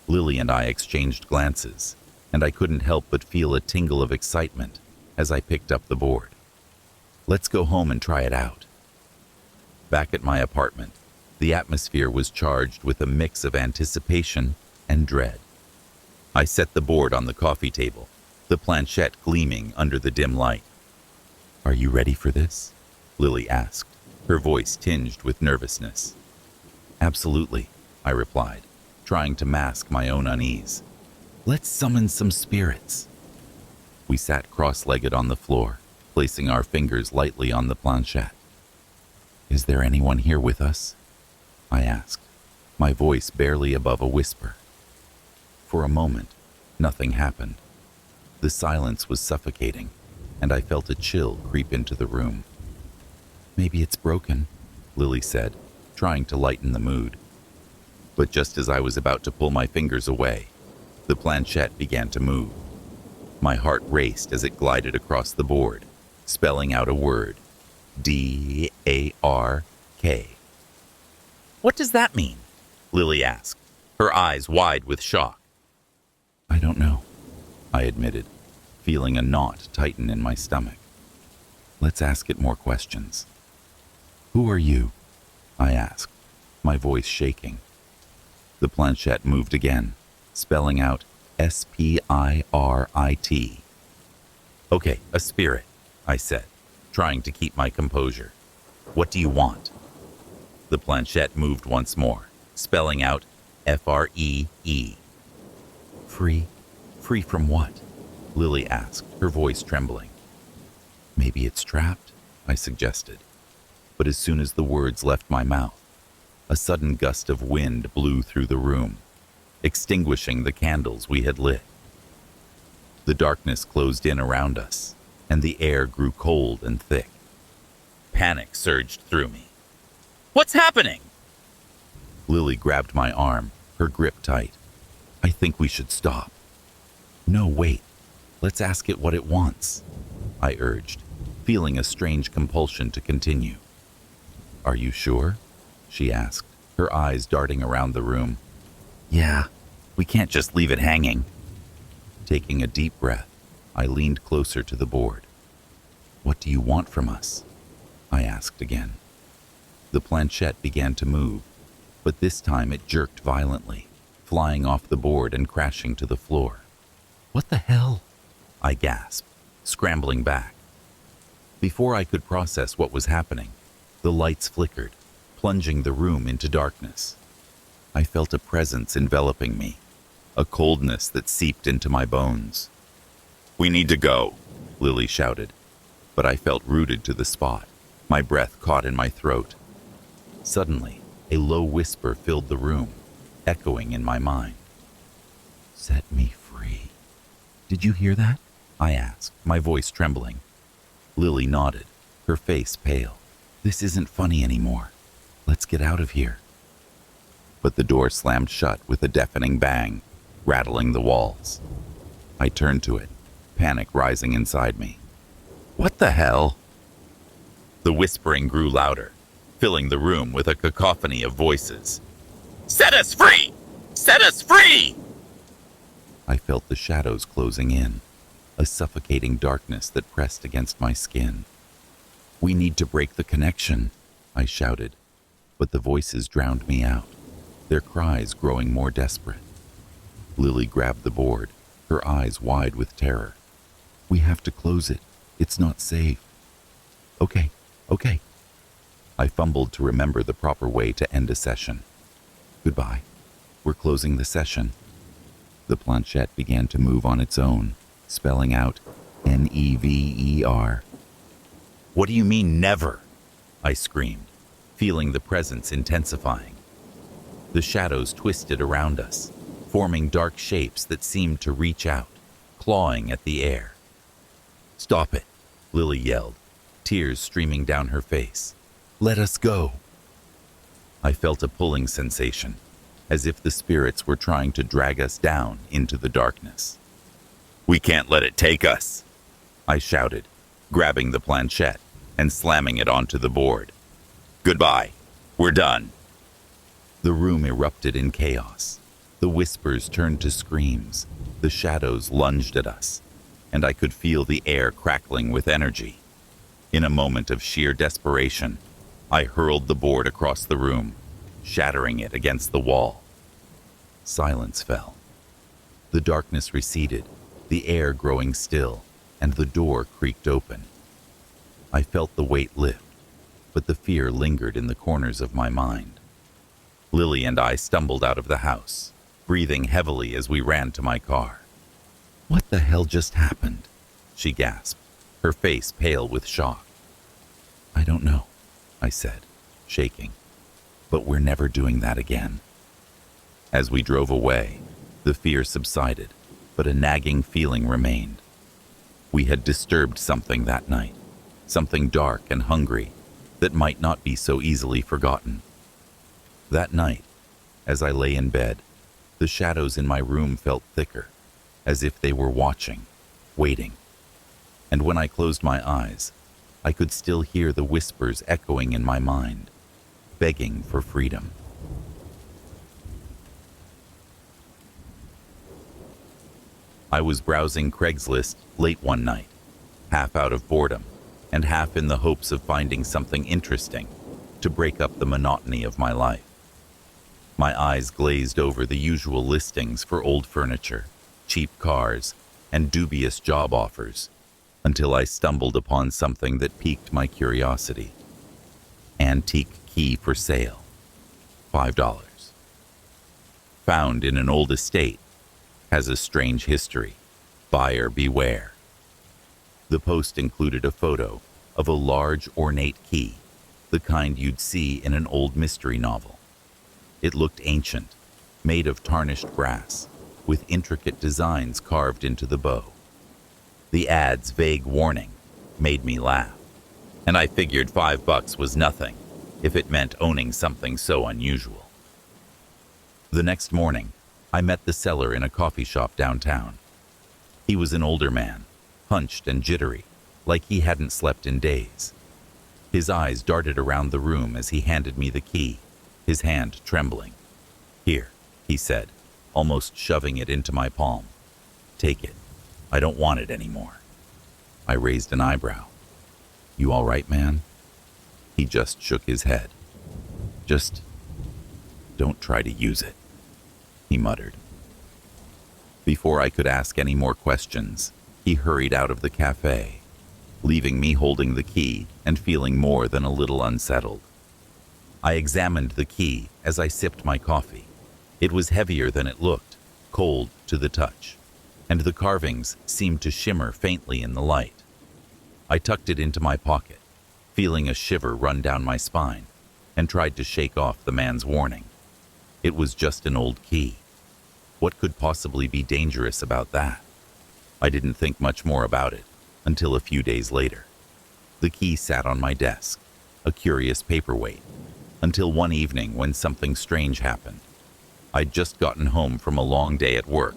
Lily and I exchanged glances, and I couldn't help but feel a tingle of excitement as I picked up the board. Let's go home and try it out. Back at my apartment, the atmosphere was charged with a mix of anticipation and dread. I set the board on the coffee table, the planchette gleaming under the dim light. Are you ready for this? Lily asked, her voice tinged with nervousness. Absolutely, I replied, trying to mask my own unease. Let's summon some spirits. We sat cross-legged on the floor, placing our fingers lightly on the planchette. Is there anyone here with us? I asked, my voice barely above a whisper. For a moment, nothing happened. The silence was suffocating, and I felt a chill creep into the room. Maybe it's broken, Lily said, trying to lighten the mood. But just as I was about to pull my fingers away, the planchette began to move. My heart raced as it glided across the board, spelling out a word, D-A-R-K. What does that mean? Lily asked, her eyes wide with shock. I don't know, I admitted, feeling a knot tighten in my stomach. Let's ask it more questions. Who are you? I asked, my voice shaking. The planchette moved again, spelling out S-P-I-R-I-T. Okay, a spirit, I said, trying to keep my composure. What do you want? The planchette moved once more, spelling out F-R-E-E. Free? Free from what? Lily asked, her voice trembling. Maybe it's trapped, I suggested. But as soon as the words left my mouth, a sudden gust of wind blew through the room, extinguishing the candles we had lit. The darkness closed in around us, and the air grew cold and thick. Panic surged through me. What's happening? Lily grabbed my arm, her grip tight. I think we should stop. No, wait. Let's ask it what it wants, I urged, feeling a strange compulsion to continue. Are you sure? She asked, her eyes darting around the room. Yeah, we can't just leave it hanging. Taking a deep breath, I leaned closer to the board. What do you want from us? I asked again. The planchette began to move, but this time it jerked violently, flying off the board and crashing to the floor. What the hell? I gasped, scrambling back. Before I could process what was happening, the lights flickered, plunging the room into darkness. I felt a presence enveloping me, a coldness that seeped into my bones. We need to go, Lily shouted, but I felt rooted to the spot, my breath caught in my throat. Suddenly, a low whisper filled the room, echoing in my mind. Set me free. Did you hear that? I asked, my voice trembling. Lily nodded, her face pale. This isn't funny anymore. Let's get out of here. But the door slammed shut with a deafening bang, rattling the walls. I turned to it, panic rising inside me. What the hell? The whispering grew louder, filling the room with a cacophony of voices. Set us free! Set us free! I felt the shadows closing in, a suffocating darkness that pressed against my skin. We need to break the connection, I shouted, but the voices drowned me out, their cries growing more desperate. Lily grabbed the board, her eyes wide with terror. We have to close it. It's not safe. Okay. I fumbled to remember the proper way to end a session. Goodbye. We're closing the session. The planchette began to move on its own, spelling out Never. What do you mean, never? I screamed, feeling the presence intensifying. The shadows twisted around us, forming dark shapes that seemed to reach out, clawing at the air. Stop it, Lily yelled, tears streaming down her face. Let us go. I felt a pulling sensation, as if the spirits were trying to drag us down into the darkness. We can't let it take us, I shouted, grabbing the planchette and slamming it onto the board. Goodbye. We're done. The room erupted in chaos. The whispers turned to screams. The shadows lunged at us, and I could feel the air crackling with energy. In a moment of sheer desperation, I hurled the board across the room, shattering it against the wall. Silence fell. The darkness receded, the air growing still, and the door creaked open. I felt the weight lift, but the fear lingered in the corners of my mind. Lily and I stumbled out of the house, breathing heavily as we ran to my car. "What the hell just happened?" she gasped, her face pale with shock. "I don't know," I said, shaking, "but we're never doing that again." As we drove away, the fear subsided, but a nagging feeling remained. We had disturbed something that night, something dark and hungry that might not be so easily forgotten. That night, as I lay in bed, the shadows in my room felt thicker, as if they were watching, waiting. And when I closed my eyes, I could still hear the whispers echoing in my mind, begging for freedom. I was browsing Craigslist late one night, half out of boredom and half in the hopes of finding something interesting to break up the monotony of my life. My eyes glazed over the usual listings for old furniture, cheap cars, and dubious job offers, until I stumbled upon something that piqued my curiosity. Antique key for sale, $5. Found in an old estate, has a strange history. Buyer beware. The post included a photo of a large ornate key, the kind you'd see in an old mystery novel. It looked ancient, made of tarnished brass, with intricate designs carved into the bow. The ad's vague warning made me laugh, and I figured $5 was nothing if it meant owning something so unusual. The next morning, I met the seller in a coffee shop downtown. He was an older man, hunched and jittery, like he hadn't slept in days. His eyes darted around the room as he handed me the key, his hand trembling. "Here," he said, almost shoving it into my palm. "Take it. I don't want it anymore." I raised an eyebrow. "You all right, man?" He just shook his head. "Just don't try to use it," he muttered. Before I could ask any more questions, he hurried out of the cafe, leaving me holding the key and feeling more than a little unsettled. I examined the key as I sipped my coffee. It was heavier than it looked, cold to the touch, and the carvings seemed to shimmer faintly in the light. I tucked it into my pocket, feeling a shiver run down my spine, and tried to shake off the man's warning. It was just an old key. What could possibly be dangerous about that? I didn't think much more about it until a few days later. The key sat on my desk, a curious paperweight, until one evening when something strange happened. I'd just gotten home from a long day at work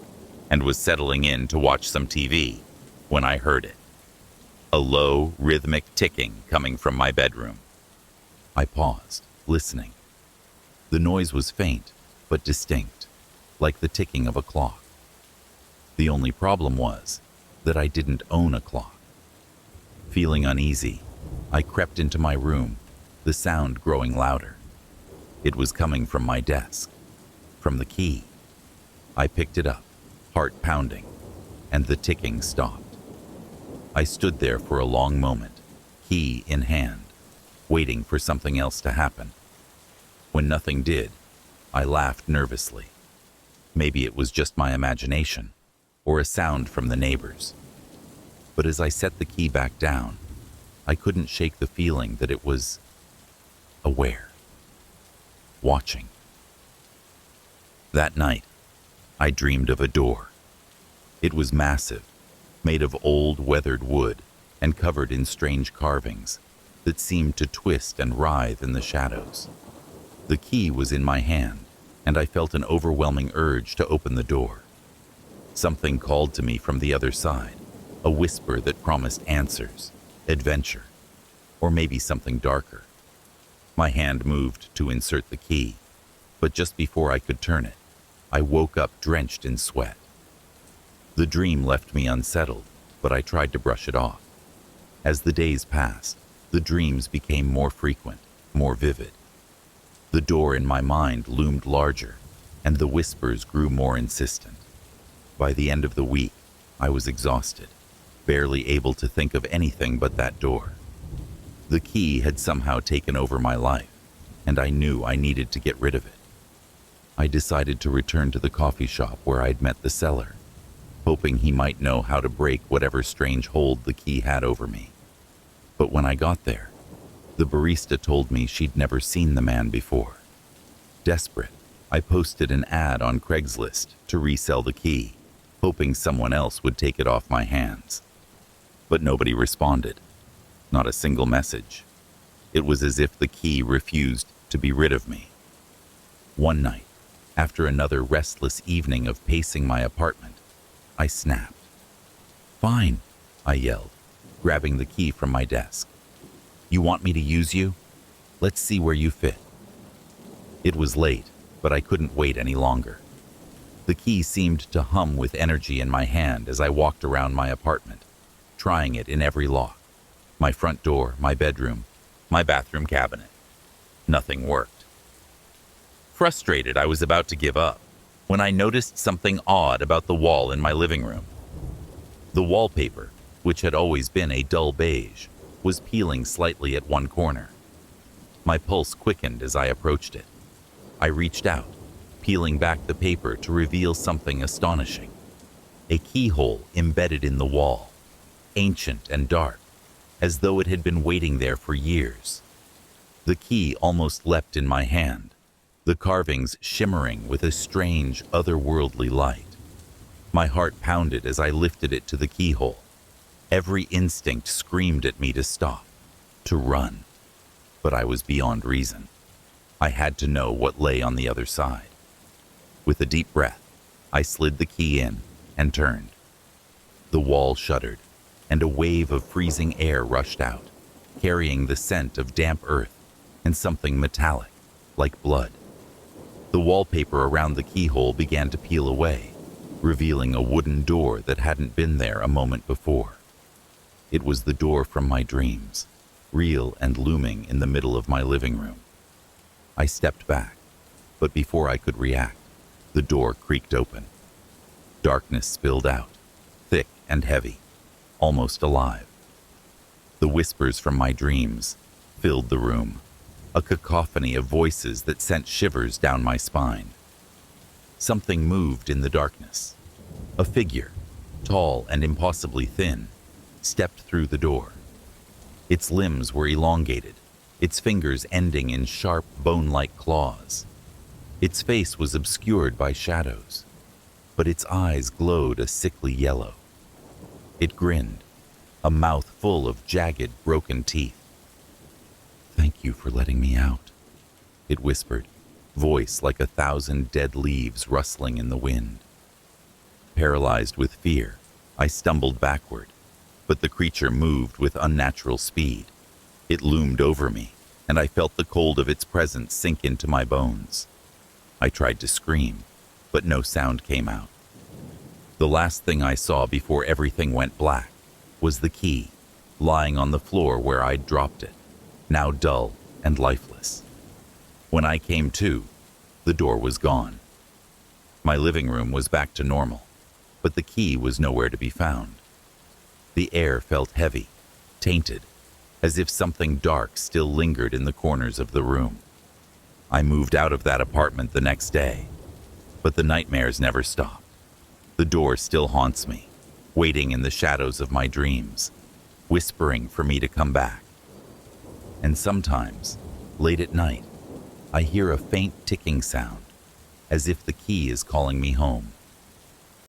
and was settling in to watch some TV when I heard it. A low, rhythmic ticking coming from my bedroom. I paused, listening. The noise was faint, but distinct, like the ticking of a clock. The only problem was that I didn't own a clock. Feeling uneasy, I crept into my room, the sound growing louder. It was coming from my desk, from the key. I picked it up, heart pounding, and the ticking stopped. I stood there for a long moment, key in hand, waiting for something else to happen. When nothing did, I laughed nervously. Maybe it was just my imagination, or a sound from the neighbors. But as I set the key back down, I couldn't shake the feeling that it was aware, watching. That night, I dreamed of a door. It was massive, made of old weathered wood and covered in strange carvings that seemed to twist and writhe in the shadows. The key was in my hand, and I felt an overwhelming urge to open the door. Something called to me from the other side, a whisper that promised answers, adventure, or maybe something darker. My hand moved to insert the key, but just before I could turn it, I woke up drenched in sweat. The dream left me unsettled, but I tried to brush it off. As the days passed, the dreams became more frequent, more vivid. The door in my mind loomed larger, and the whispers grew more insistent. By the end of the week, I was exhausted, barely able to think of anything but that door. The key had somehow taken over my life, and I knew I needed to get rid of it. I decided to return to the coffee shop where I'd met the seller, hoping he might know how to break whatever strange hold the key had over me. But when I got there, the barista told me she'd never seen the man before. Desperate, I posted an ad on Craigslist to resell the key, hoping someone else would take it off my hands. But nobody responded. Not a single message. It was as if the key refused to be rid of me. One night, after another restless evening of pacing my apartment, I snapped. "Fine," I yelled, grabbing the key from my desk. "You want me to use you? Let's see where you fit." It was late, but I couldn't wait any longer. The key seemed to hum with energy in my hand as I walked around my apartment, trying it in every lock. My front door, my bedroom, my bathroom cabinet. Nothing worked. Frustrated, I was about to give up when I noticed something odd about the wall in my living room. The wallpaper, which had always been a dull beige, was peeling slightly at one corner. My pulse quickened as I approached it. I reached out, peeling back the paper to reveal something astonishing. A keyhole embedded in the wall, ancient and dark, as though it had been waiting there for years. The key almost leapt in my hand, the carvings shimmering with a strange, otherworldly light. My heart pounded as I lifted it to the keyhole. Every instinct screamed at me to stop, to run. But I was beyond reason. I had to know what lay on the other side. With a deep breath, I slid the key in and turned. The wall shuddered, and a wave of freezing air rushed out, carrying the scent of damp earth and something metallic, like blood. The wallpaper around the keyhole began to peel away, revealing a wooden door that hadn't been there a moment before. It was the door from my dreams, real and looming in the middle of my living room. I stepped back, but before I could react, the door creaked open. Darkness spilled out, thick and heavy, almost alive. The whispers from my dreams filled the room, a cacophony of voices that sent shivers down my spine. Something moved in the darkness. A figure, tall and impossibly thin, stepped through the door. Its limbs were elongated, its fingers ending in sharp, bone-like claws. Its face was obscured by shadows, but its eyes glowed a sickly yellow. It grinned, a mouth full of jagged, broken teeth. "Thank you for letting me out," it whispered, voice like 1,000 dead leaves rustling in the wind. Paralyzed with fear, I stumbled backward, but the creature moved with unnatural speed. It loomed over me, and I felt the cold of its presence sink into my bones. I tried to scream, but no sound came out. The last thing I saw before everything went black was the key, lying on the floor where I'd dropped it, now dull and lifeless. When I came to, the door was gone. My living room was back to normal, but the key was nowhere to be found. The air felt heavy, tainted, as if something dark still lingered in the corners of the room. I moved out of that apartment the next day, but the nightmares never stopped. The door still haunts me, waiting in the shadows of my dreams, whispering for me to come back. And sometimes, late at night, I hear a faint ticking sound, as if the key is calling me home.